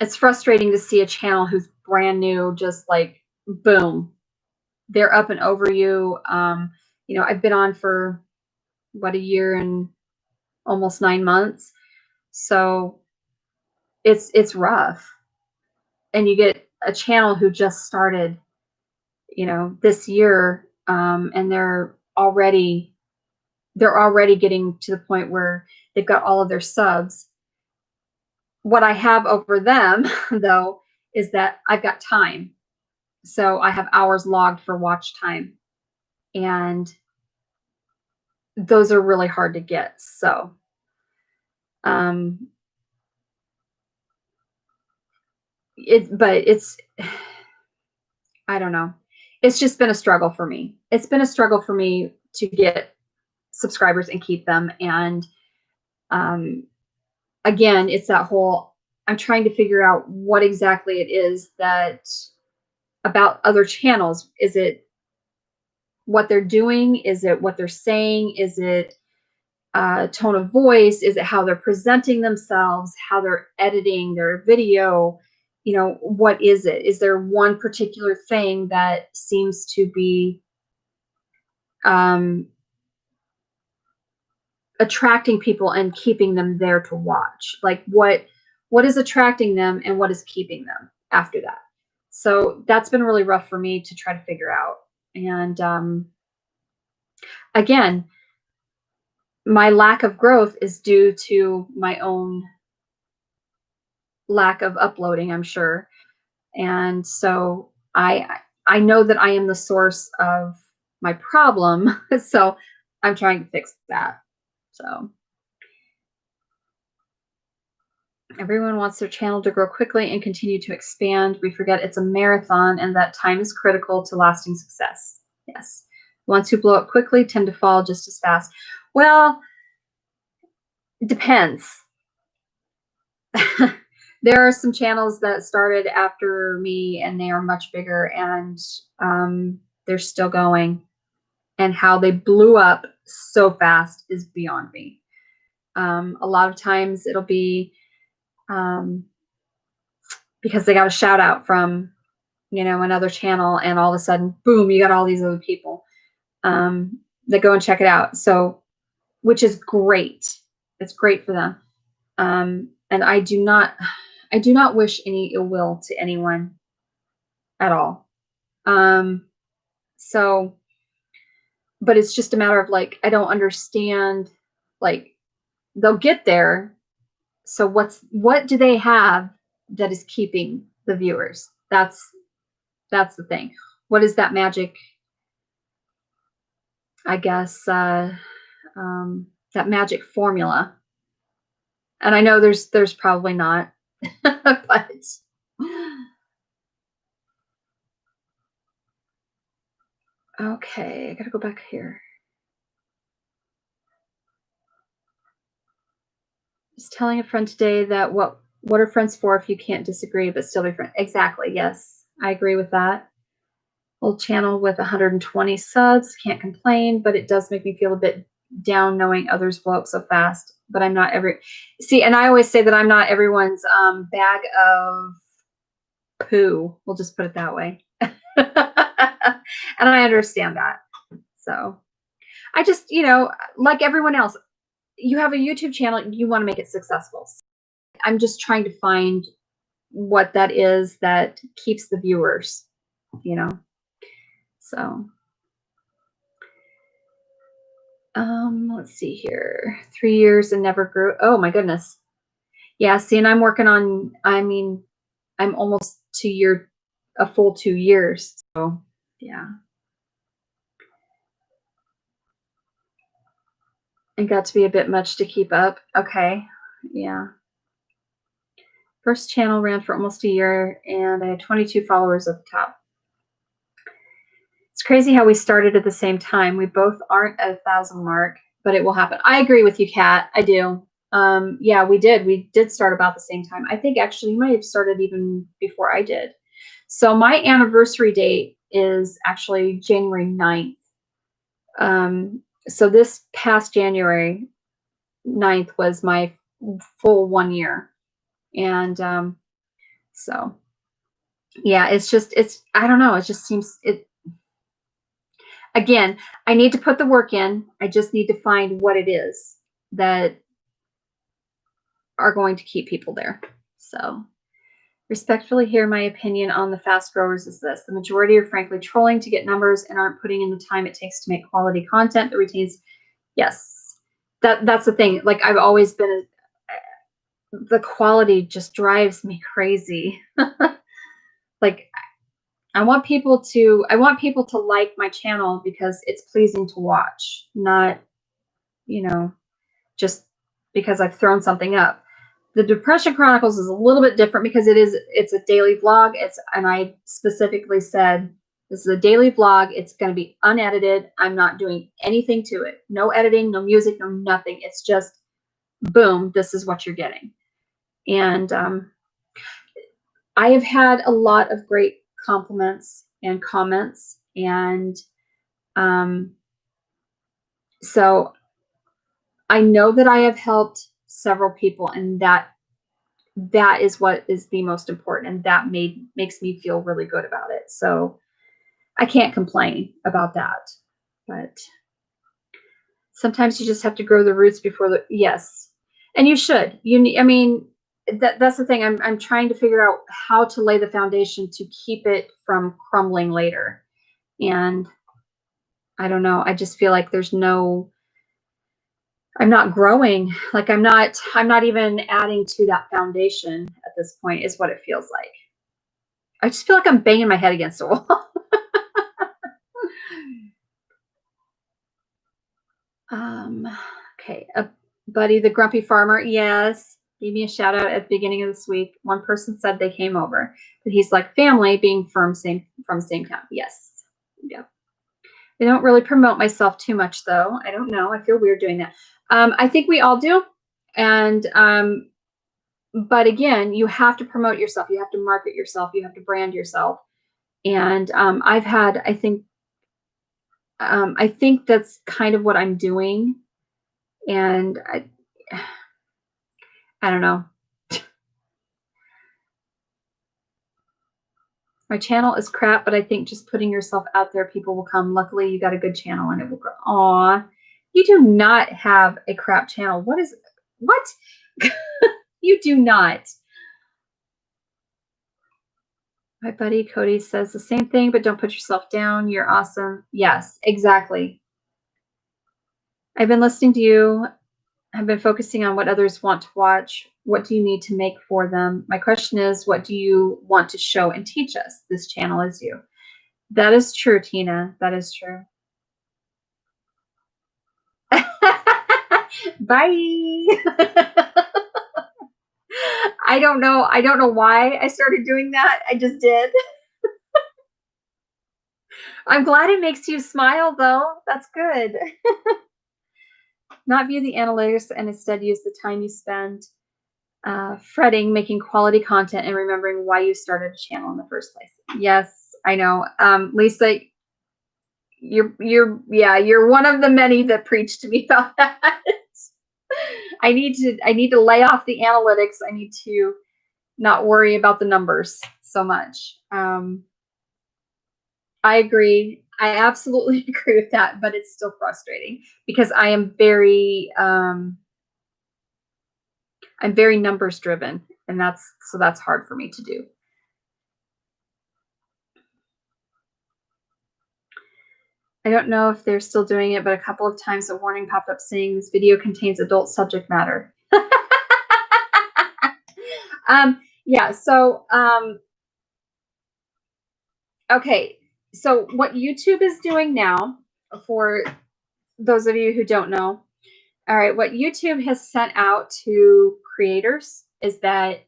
it's frustrating to see a channel who's brand new, just like, boom, they're up and over you. You know, I've been on for what, a year and almost 9 months. So it's rough. And you get a channel who just started, you know, this year, and they're already getting to the point where they've got all of their subs. What I have over them, though, is that I've got time. So I have hours logged for watch time. And those are really hard to get. So, it's, I don't know. It's just been a struggle for me. It's been a struggle for me to get subscribers and keep them. And, again, it's that whole, I'm trying to figure out what exactly it is that about other channels. Is it what they're doing? Is it what they're saying? Is it tone of voice? Is it how they're presenting themselves, how they're editing their video? You know, what is it? Is there one particular thing that seems to be attracting people and keeping them there to watch? Like, what is attracting them and what is keeping them after that? So that's been really rough for me to try to figure out. And again, my lack of growth is due to my own lack of uploading, I'm sure. And so I know that I am the source of my problem. So I'm trying to fix that. So everyone wants their channel to grow quickly and continue to expand. We forget it's a marathon and that time is critical to lasting success. Yes. The ones who blow up quickly tend to fall just as fast. Well, it depends. There are some channels that started after me and they are much bigger, and they're still going. And how they blew up so fast is beyond me. A lot of times it'll be because they got a shout out from, you know, another channel, and all of a sudden, boom, you got all these other people that go and check it out. So, which is great. It's great for them. And I do not wish any ill will to anyone at all. So, but it's just a matter of, like, I don't understand, like, they'll get there. So what do they have that is keeping the viewers? That's the thing. What is that magic? I guess that magic formula. And I know there's probably not, but okay, I gotta go back here. Just telling a friend today that what are friends for if you can't disagree but still be friends? Exactly. Yes, I agree with that. Old channel with 120 subs, can't complain, but it does make me feel a bit down knowing others blow up so fast. But I'm not see, and I always say that I'm not everyone's bag of poo. We'll just put it that way. And I understand that. So I just, you know, like everyone else, you have a YouTube channel, you want to make it successful. I'm just trying to find what that is that keeps the viewers, you know. So let's see here. 3 years and never grew. Oh my goodness. Yeah, see, and I'm working on, I mean, I'm almost a full 2 years. So yeah. It got to be a bit much to keep up. Okay. Yeah. First channel ran for almost a year, and I had 22 followers at the top. It's crazy how we started at the same time. We both aren't at 1,000 mark, but it will happen. I agree with you, Kat. I do. Yeah, we did. We did start about the same time. I think actually you might have started even before I did. So my anniversary date is actually January 9th. So this past January 9th was my full 1 year. And so yeah, I don't know. It just seems again, I need to put the work in. I just need to find what it is that are going to keep people there. So respectfully here, my opinion on the fast growers is this. The majority are frankly trolling to get numbers and aren't putting in the time it takes to make quality content that retains. Yes, that's the thing. Like I've always been, the quality just drives me crazy. Like I want people to like my channel because it's pleasing to watch, not, just because I've thrown something up. The Depression Chronicles is a little bit different because it's a daily vlog. And I specifically said, this is a daily vlog. It's going to be unedited. I'm not doing anything to it. No editing, no music, no nothing. It's just boom, this is what you're getting. And I have had a lot of great compliments and comments. And so I know that I have helped several people, and that is what is the most important, and that makes me feel really good about it. So I can't complain about that. But sometimes you just have to grow the roots before the yes. And you should. I mean, that's the thing. I'm trying to figure out how to lay the foundation to keep it from crumbling later. And I don't know. I just feel like I'm not growing. Like I'm not even adding to that foundation at this point, is what it feels like. I just feel like I'm banging my head against a wall. Okay. Buddy, the grumpy farmer. Yes. Gave me a shout out at the beginning of this week. One person said they came over, but he's like family, being from same town. Yes. Yeah. I don't really promote myself too much though. I don't know. I feel weird doing that. I think we all do. And, but again, you have to promote yourself. You have to market yourself. You have to brand yourself. And, I think that's kind of what I'm doing. And I don't know. My channel is crap, but I think just putting yourself out there, people will come. Luckily, you got a good channel and it will grow. Aw, you do not have a crap channel. What? You do not. My buddy Cody says the same thing, but don't put yourself down. You're awesome. Yes, exactly. I've been listening to you. I've been focusing on what others want to watch. What do you need to make for them? My question is, what do you want to show and teach us? This channel is you. That is true, Tina. That is true. Bye. I don't know. I don't know why I started doing that. I just did. I'm glad it makes you smile, though. That's good. Not view the analytics and instead use the time you spend fretting, making quality content, and remembering why you started a channel in the first place. Yes, I know. Lisa, you're one of the many that preach to me about that. I need to lay off the analytics. I need to not worry about the numbers so much. I agree. I absolutely agree with that, but it's still frustrating because I am I'm very numbers driven, and that's hard for me to do. I don't know if they're still doing it, but a couple of times a warning popped up saying this video contains adult subject matter. Yeah, so okay. So what YouTube is doing now, for those of you who don't know, all right, what YouTube has sent out to creators is that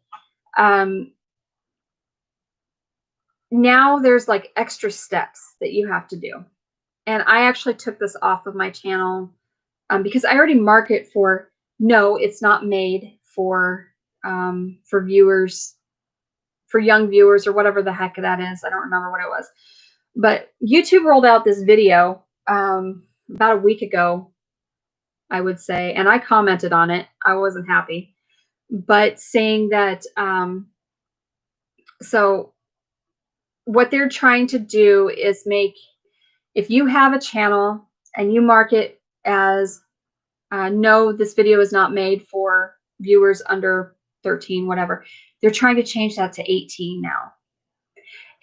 now there's like extra steps that you have to do. And I actually took this off of my channel because I already mark it for, no, it's not made for viewers, for young viewers or whatever the heck that is. I don't remember what it was. But YouTube rolled out this video about a week ago, I would say, and I commented on it. I wasn't happy, but saying that, so what they're trying to do is make, if you have a channel and you mark it as, no, this video is not made for viewers under 13, whatever, they're trying to change that to 18 now.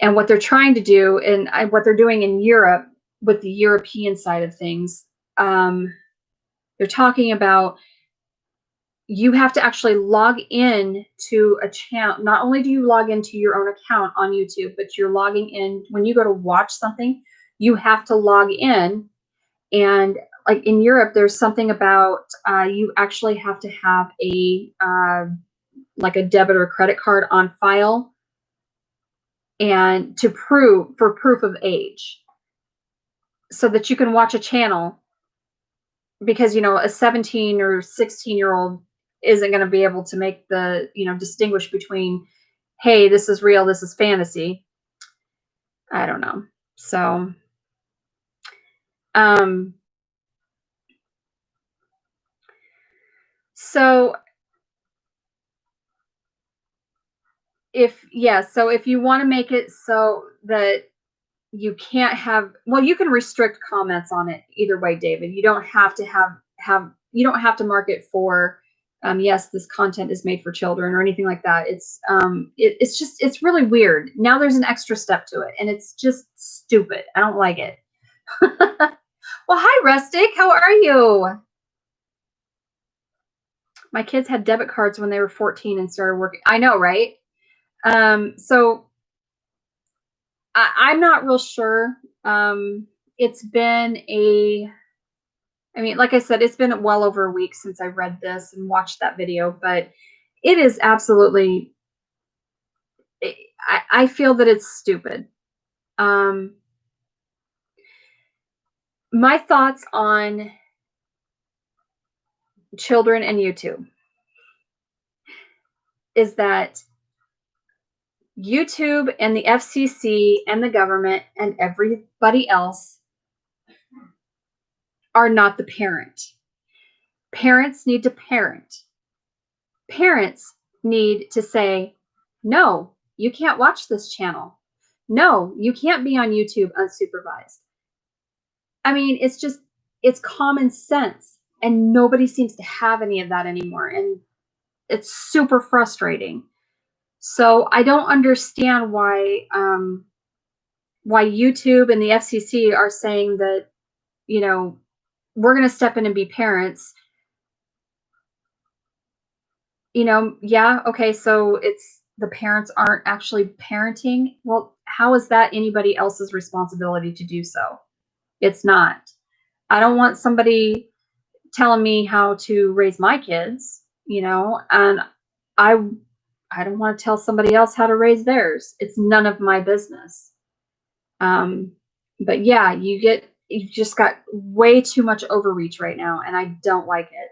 And what they're trying to do, and what they're doing in Europe with the European side of things, they're talking about, you have to actually log in to a channel. Not only do you log into your own account on YouTube, but you're logging in when you go to watch something, you have to log in. And like in Europe, there's something about you actually have to have a like a debit or credit card on file, and to prove of age, so that you can watch a channel. Because, you know, a 17 or 16-year-old isn't going to be able to make the, you know, distinguish between, hey, this is real, this is fantasy. I don't know. So, so if you want to make it so that you can't have, well, you can restrict comments on it either way, David. You don't have to you don't have to mark it for, yes, this content is made for children or anything like that. It's it's just, it's really weird. Now there's an extra step to it, and it's just stupid. I don't like it. Well, hi, Rustic. How are you? My kids had debit cards when they were 14 and started working. I know, right? So I'm not real sure. It's been I mean, like I said, it's been well over a week since I read this and watched that video, but it is absolutely, I feel that it's stupid. My thoughts on children and YouTube is that YouTube and the FCC and the government and everybody else are not the parent. Parents need to parent. Parents need to say, no, you can't watch this channel. No, you can't be on YouTube unsupervised. I mean, it's common sense, and nobody seems to have any of that anymore. And it's super frustrating. So I don't understand why YouTube and the FCC are saying that, you know, we're going to step in and be parents. You know, yeah, okay, so it's, the parents aren't actually parenting. Well, how is that anybody else's responsibility to do so? It's not. I don't want somebody telling me how to raise my kids, you know, and I don't want to tell somebody else how to raise theirs. It's none of my business. But yeah, you've just got way too much overreach right now, and I don't like it.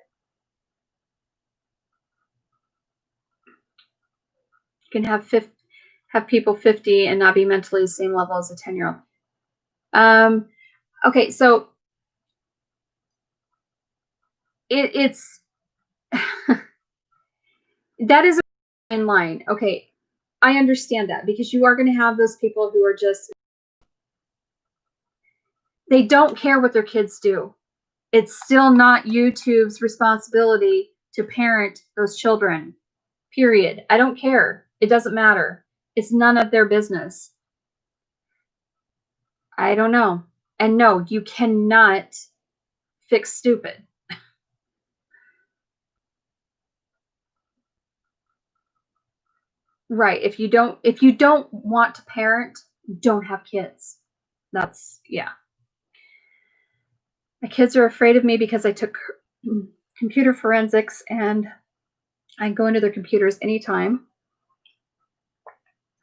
You can have people 50 and not be mentally the same level as a 10-year-old. Okay, so it's that is in line. Okay, I understand that, because you are going to have those people who are just, they don't care what their kids do. It's still not YouTube's responsibility to parent those children, period. I don't care. It doesn't matter. It's none of their business. I don't know. And no, you cannot fix stupid. Right. If you don't want to parent, don't have kids. That's, yeah. My kids are afraid of me because I took computer forensics, and I go into their computers anytime.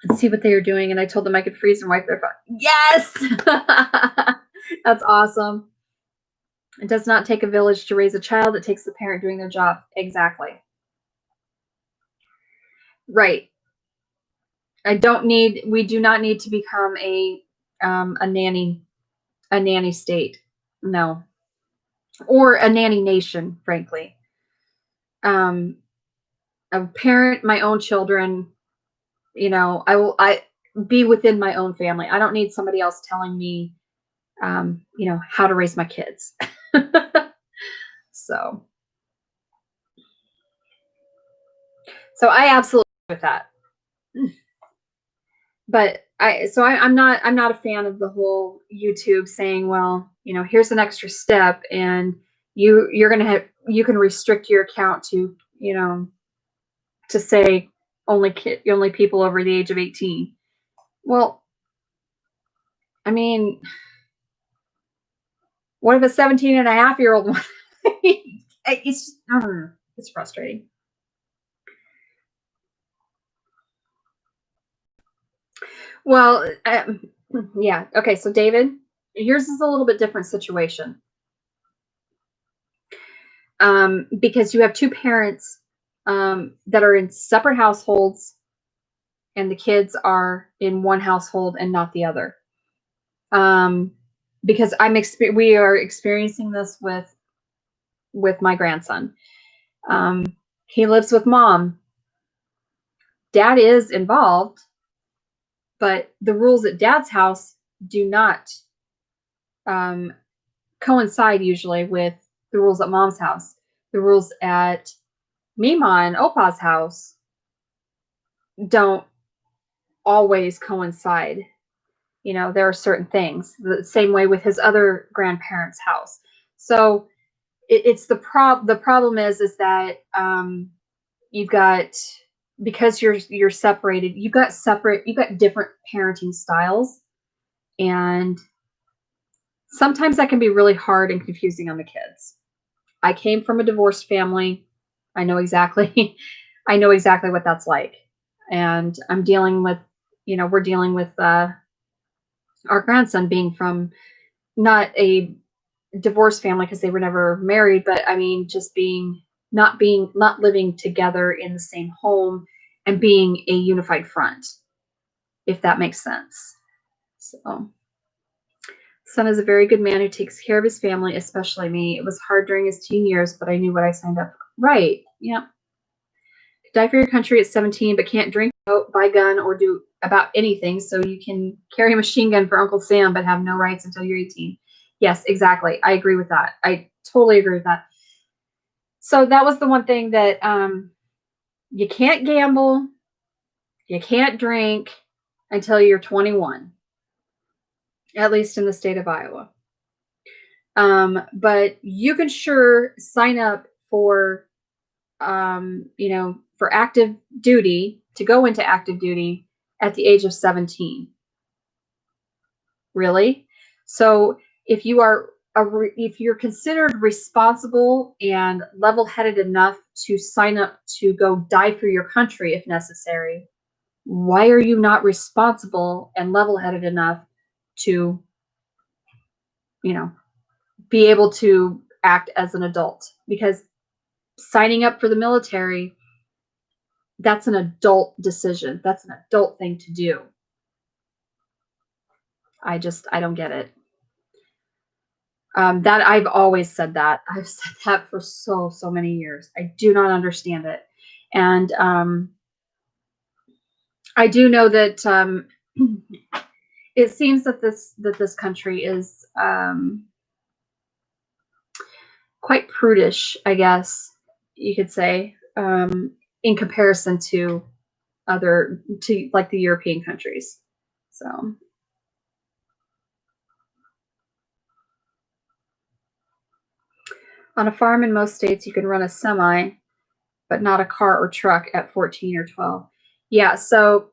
and see what they are doing. And I told them I could freeze and wipe their butt. Yes! That's awesome. It does not take a village to raise a child. It takes the parent doing their job. Exactly. Right. We do not need to become a nanny state. No. Or a nanny nation, frankly. A parent my own children, I be within my own family. I don't need somebody else telling me, how to raise my kids. So I absolutely agree with that. But I'm not a fan of the whole YouTube saying, well, here's an extra step, and you can restrict your account to, to say only people over the age of 18. Well, I mean, what if a 17 and a half year old it's frustrating. Well, yeah. Okay. So David, yours is a little bit different situation. Because you have two parents that are in separate households, and the kids are in one household and not the other. Because we are experiencing this with my grandson. He lives with mom. Dad is involved, but the rules at dad's house do not coincide usually with the rules at mom's house. The rules at Mima and Opa's house don't always coincide. There are certain things the same way with his other grandparents' house. So it's the problem is that you've got, because you're separated, you've got different parenting styles, and sometimes that can be really hard and confusing on the kids. I came from a divorced family. I know exactly what that's like. And I'm dealing with, we're dealing with our grandson being from not a divorced family because they were never married, but I mean, just not living together in the same home and being a unified front, if that makes sense. So, son is a very good man who takes care of his family, especially me. It was hard during his teen years, but I knew what I signed up for. Right. Yeah. Die for your country at 17, but can't drink, buy gun, or do about anything. So you can carry a machine gun for Uncle Sam, but have no rights until you're 18. Yes, exactly. I agree with that. I totally agree with that. So that was the one thing that you can't gamble, you can't drink until you're 21, at least in the state of Iowa. But you can sure sign up for, for active duty, to go into active duty at the age of 17. Really? So if you're considered responsible and level-headed enough to sign up to go die for your country if necessary, why are you not responsible and level-headed enough to, be able to act as an adult? Because signing up for the military, that's an adult decision. That's an adult thing to do. I don't get it. That I've always said that. I've said that for so many years. I do not understand it. And I do know that it seems that this country is quite prudish, I guess you could say, in comparison to like the European countries. So. On a farm in most states, you can run a semi, but not a car or truck at 14 or 12. Yeah, so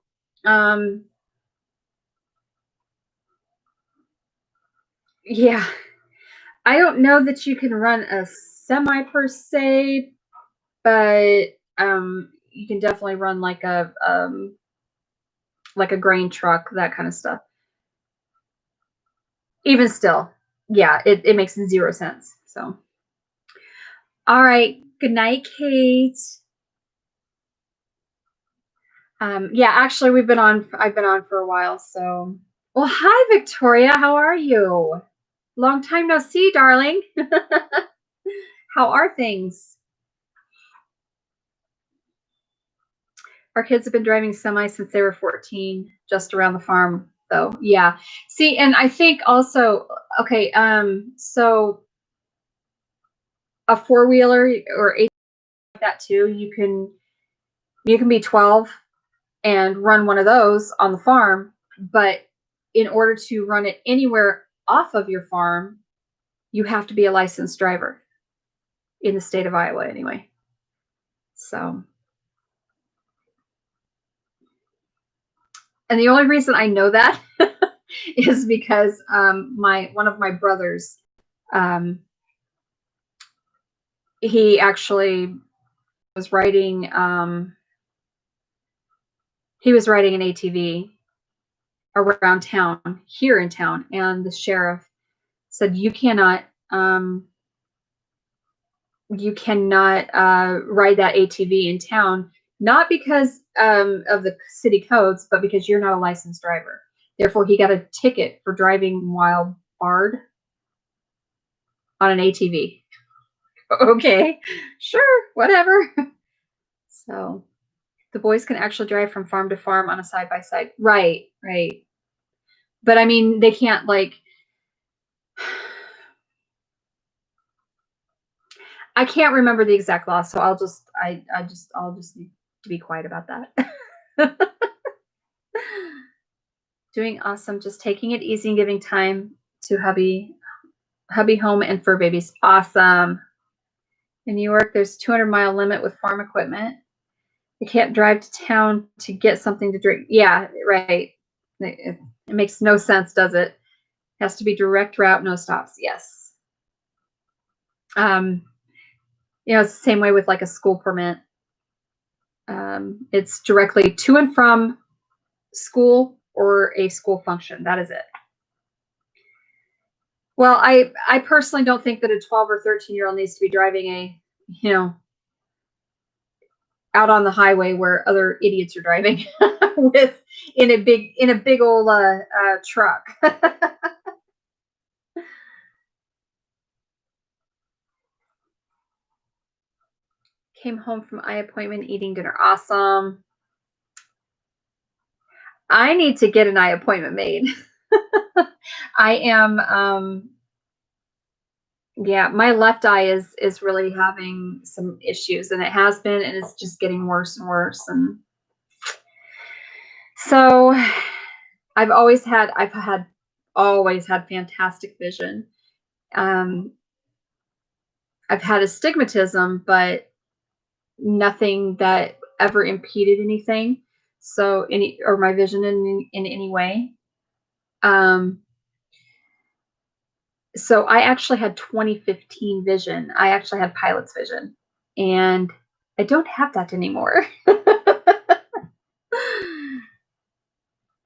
yeah, I don't know that you can run a semi per se, but you can definitely run like a like a grain truck, that kind of stuff. Even still, yeah, it makes 0 sense. So, all right. Good night, Kate. Yeah, actually, I've been on for a while. So, well, hi, Victoria. How are you? Long time no see, darling. How are things? Our kids have been driving semi since they were 14, just around the farm, though. Yeah. See, and I think also, okay, so a four-wheeler or like that too, you can be 12 and run one of those on the farm, but in order to run it anywhere off of your farm, you have to be a licensed driver in the state of Iowa anyway. So, and the only reason I know that is because one of my brothers, he actually was riding he was riding an ATV around town, here in town, and the sheriff said you cannot ride that ATV in town, not because of the city codes, but because you're not a licensed driver. Therefore, he got a ticket for driving while barred on an ATV. Okay, sure, whatever. So the boys can actually drive from farm to farm on a side-by-side. Right. But I mean, they can't, like, I can't remember the exact law, so I'll just need to be quiet about that. Doing awesome. Just taking it easy and giving time to hubby home and fur babies. Awesome. In New York, there's 200-mile limit with farm equipment. You can't drive to town to get something to drink. Yeah, right. It makes no sense, does it? It has to be direct route, no stops. Yes. It's the same way with like a school permit. It's directly to and from school or a school function. That is it. Well, I personally don't think that a 12 or 13-year-old needs to be driving out on the highway where other idiots are driving in a big old truck. Came home from eye appointment, eating dinner. Awesome. I need to get an eye appointment made. I am my left eye is really having some issues, and it has been, and it's just getting worse and worse. And so I've always had fantastic vision. I've had astigmatism, but nothing that ever impeded anything. So my vision in any way. So I actually had 2015 vision. I actually had pilot's vision, and I don't have that anymore.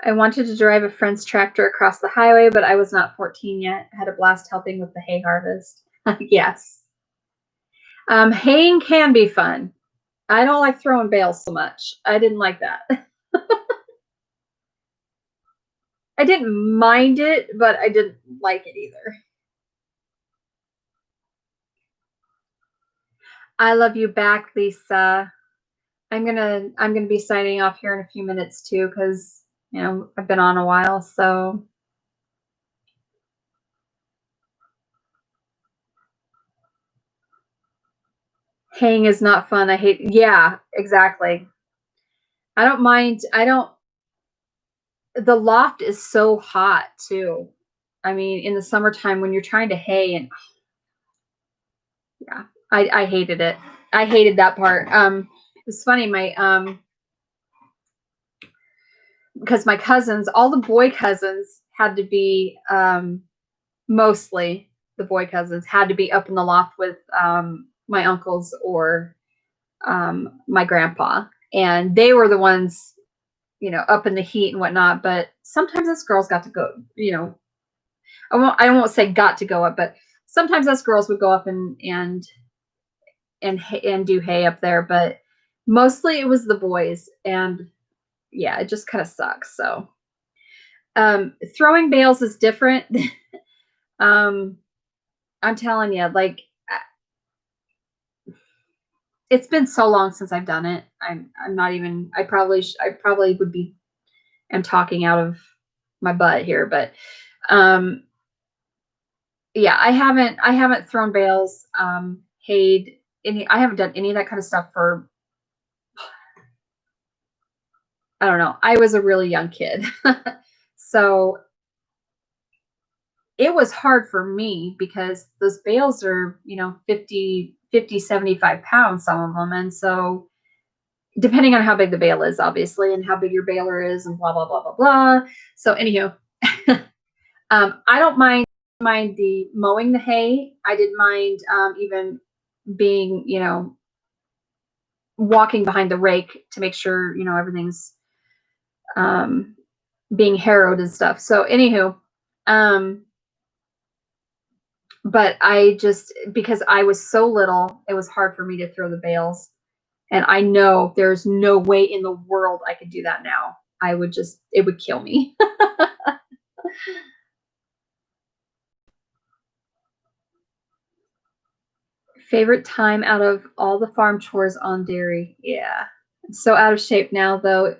I wanted to drive a friend's tractor across the highway, but I was not 14 yet. I had a blast helping with the hay harvest. Yes. Haying can be fun. I don't like throwing bales so much. I didn't like that. I didn't mind it, but I didn't like it either. I love you back, Lisa. I'm gonna be signing off here in a few minutes too, because I've been on a while. So haying is not fun. I hate. Yeah, exactly. I don't mind. The loft is so hot too. I mean, in the summertime when you're trying to hay, and yeah, I hated it. I hated that part. It's funny, because my cousins, all the boy cousins had to be, mostly the boy cousins had to be up in the loft with my uncles or my grandpa, and they were the ones up in the heat and whatnot. But sometimes us girls got to go, I won't say got to go up, but sometimes us girls would go up and do hay up there. But mostly it was the boys, and yeah, it just kind of sucks. So throwing bales is different. I'm telling you, like, it's been so long since I've done it. I'm not even. I probably would be. I'm talking out of my butt here, but yeah, I haven't thrown bales, hayed any. I haven't done any of that kind of stuff for, I don't know. I was a really young kid, so it was hard for me because those bales are 50, 75 pounds, some of them, and so depending on how big the bale is, obviously, and how big your baler is, and blah blah blah blah blah. So anywho, I don't mind the mowing the hay. I didn't mind even being, walking behind the rake to make sure everything's being harrowed and stuff. So anywho, but I just, because I was so little, it was hard for me to throw the bales. And I know there's no way in the world I could do that now. It would kill me. Favorite time out of all the farm chores on dairy? Yeah. I'm so out of shape now, though.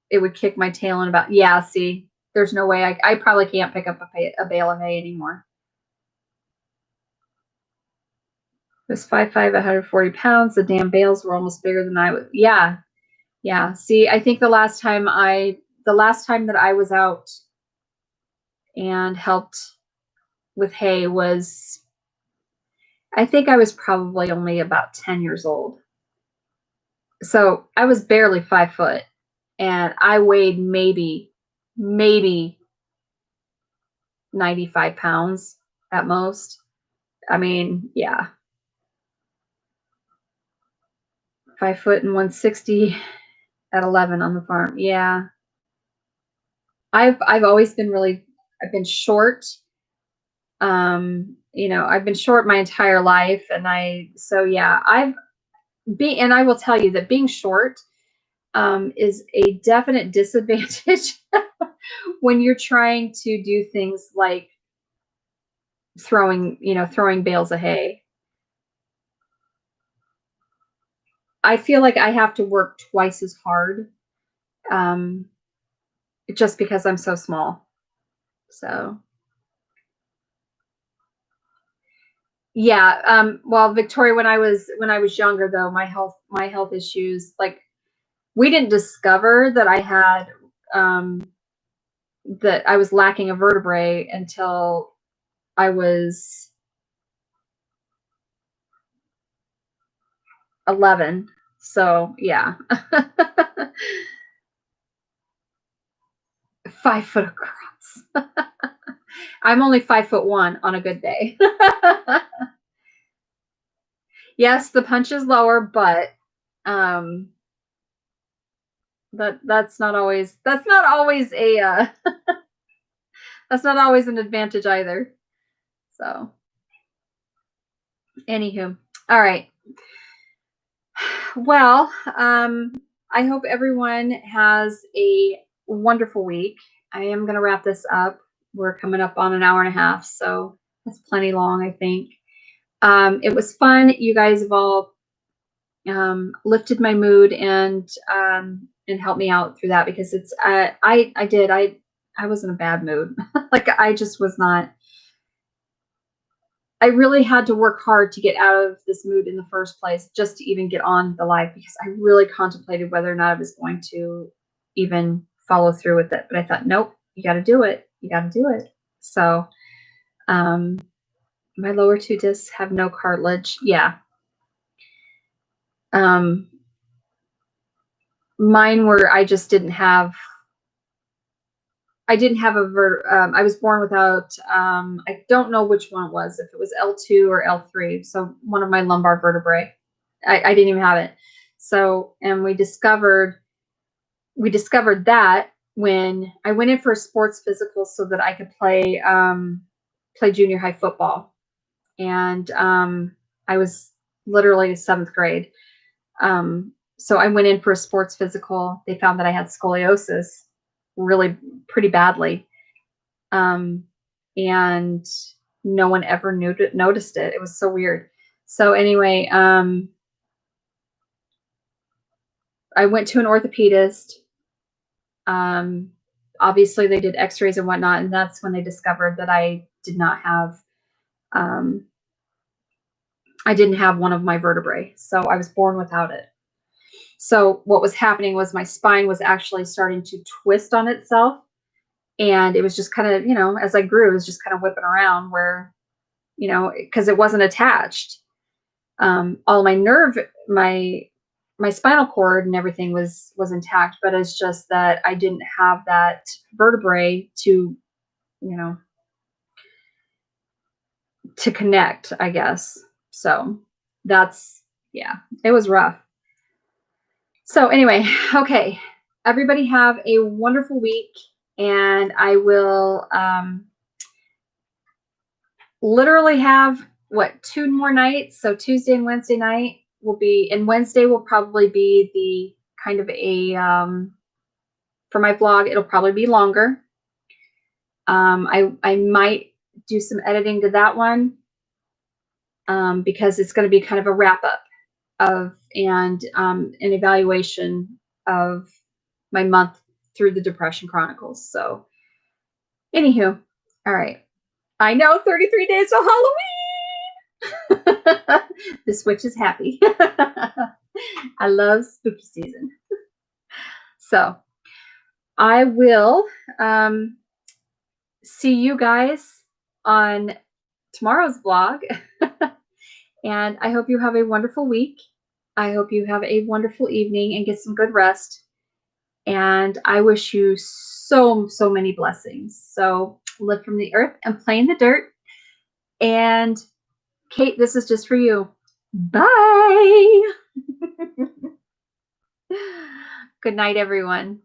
It would kick my tail in about, yeah, see, there's no way. I probably can't pick up a bale of hay anymore. It was 5'5", 140 pounds. The damn bales were almost bigger than I was. Yeah. Yeah. See, I think the last time that I was out and helped with hay was, I think I was probably only about 10 years old. So I was barely 5 foot, and I weighed maybe 95 pounds at most. I mean, yeah. 5 foot and 160 at 11 on the farm. Yeah. I've always been I've been short. I've been short my entire life, and yeah, and I will tell you that being short is a definite disadvantage when you're trying to do things like throwing bales of hay. I feel like I have to work twice as hard, um, just because I'm so small. So yeah. Well, Victoria, when I was younger, though, my health issues, like, we didn't discover that I had that I was lacking a vertebrae until I was 11. So yeah. 5 foot across. I'm only 5'1" on a good day. Yes, the punch is lower, but that's not always a that's not always an advantage either. So anywho, all right. Well, I hope everyone has a wonderful week. I am going to wrap this up. We're coming up on an hour and a half, so that's plenty long, I think. It was fun. You guys have all lifted my mood and helped me out through that, because it's I was in a bad mood. Like, I just was not. I really had to work hard to get out of this mood in the first place, just to even get on the live, because I really contemplated whether or not I was going to even follow through with it. But I thought, nope, you got to do it. You got to do it. So, my lower 2 discs have no cartilage. Yeah. Mine were, I just didn't have. I didn't have I was born without, I don't know which one it was, if it was L2 or L3. So one of my lumbar vertebrae, I didn't even have it. So, and we discovered we discovered that when I went in for a sports physical so that I could play junior high football. And I was literally 7th grade. So I went in for a sports physical. They found that I had scoliosis really pretty badly. And no one ever noticed it. It was so weird. So anyway, I went to an orthopedist. Obviously they did x-rays and whatnot, and that's when they discovered that I did not have, I didn't have one of my vertebrae. So I was born without it. So what was happening was my spine was actually starting to twist on itself. And it was just kind of, as I grew, it was just kind of whipping around where, because it wasn't attached. All my my spinal cord and everything was intact, but it's just that I didn't have that vertebrae to, to connect, I guess. So that's, yeah, it was rough. So anyway, okay, everybody have a wonderful week, and I will literally have 2 more nights. So Tuesday and Wednesday night will be, and Wednesday will probably be the kind of a for my vlog. It'll probably be longer. I might do some editing to that one because it's going to be kind of a wrap up of and an evaluation of my month through the Depression Chronicles. So anywho, all right. I know 33 days till Halloween. This witch is happy. I love spooky season. So I will see you guys on tomorrow's vlog. And I hope you have a wonderful week. I hope you have a wonderful evening and get some good rest. And I wish you so many blessings. So live from the earth and play in the dirt. And Kate, this is just for you. Bye. Good night, everyone.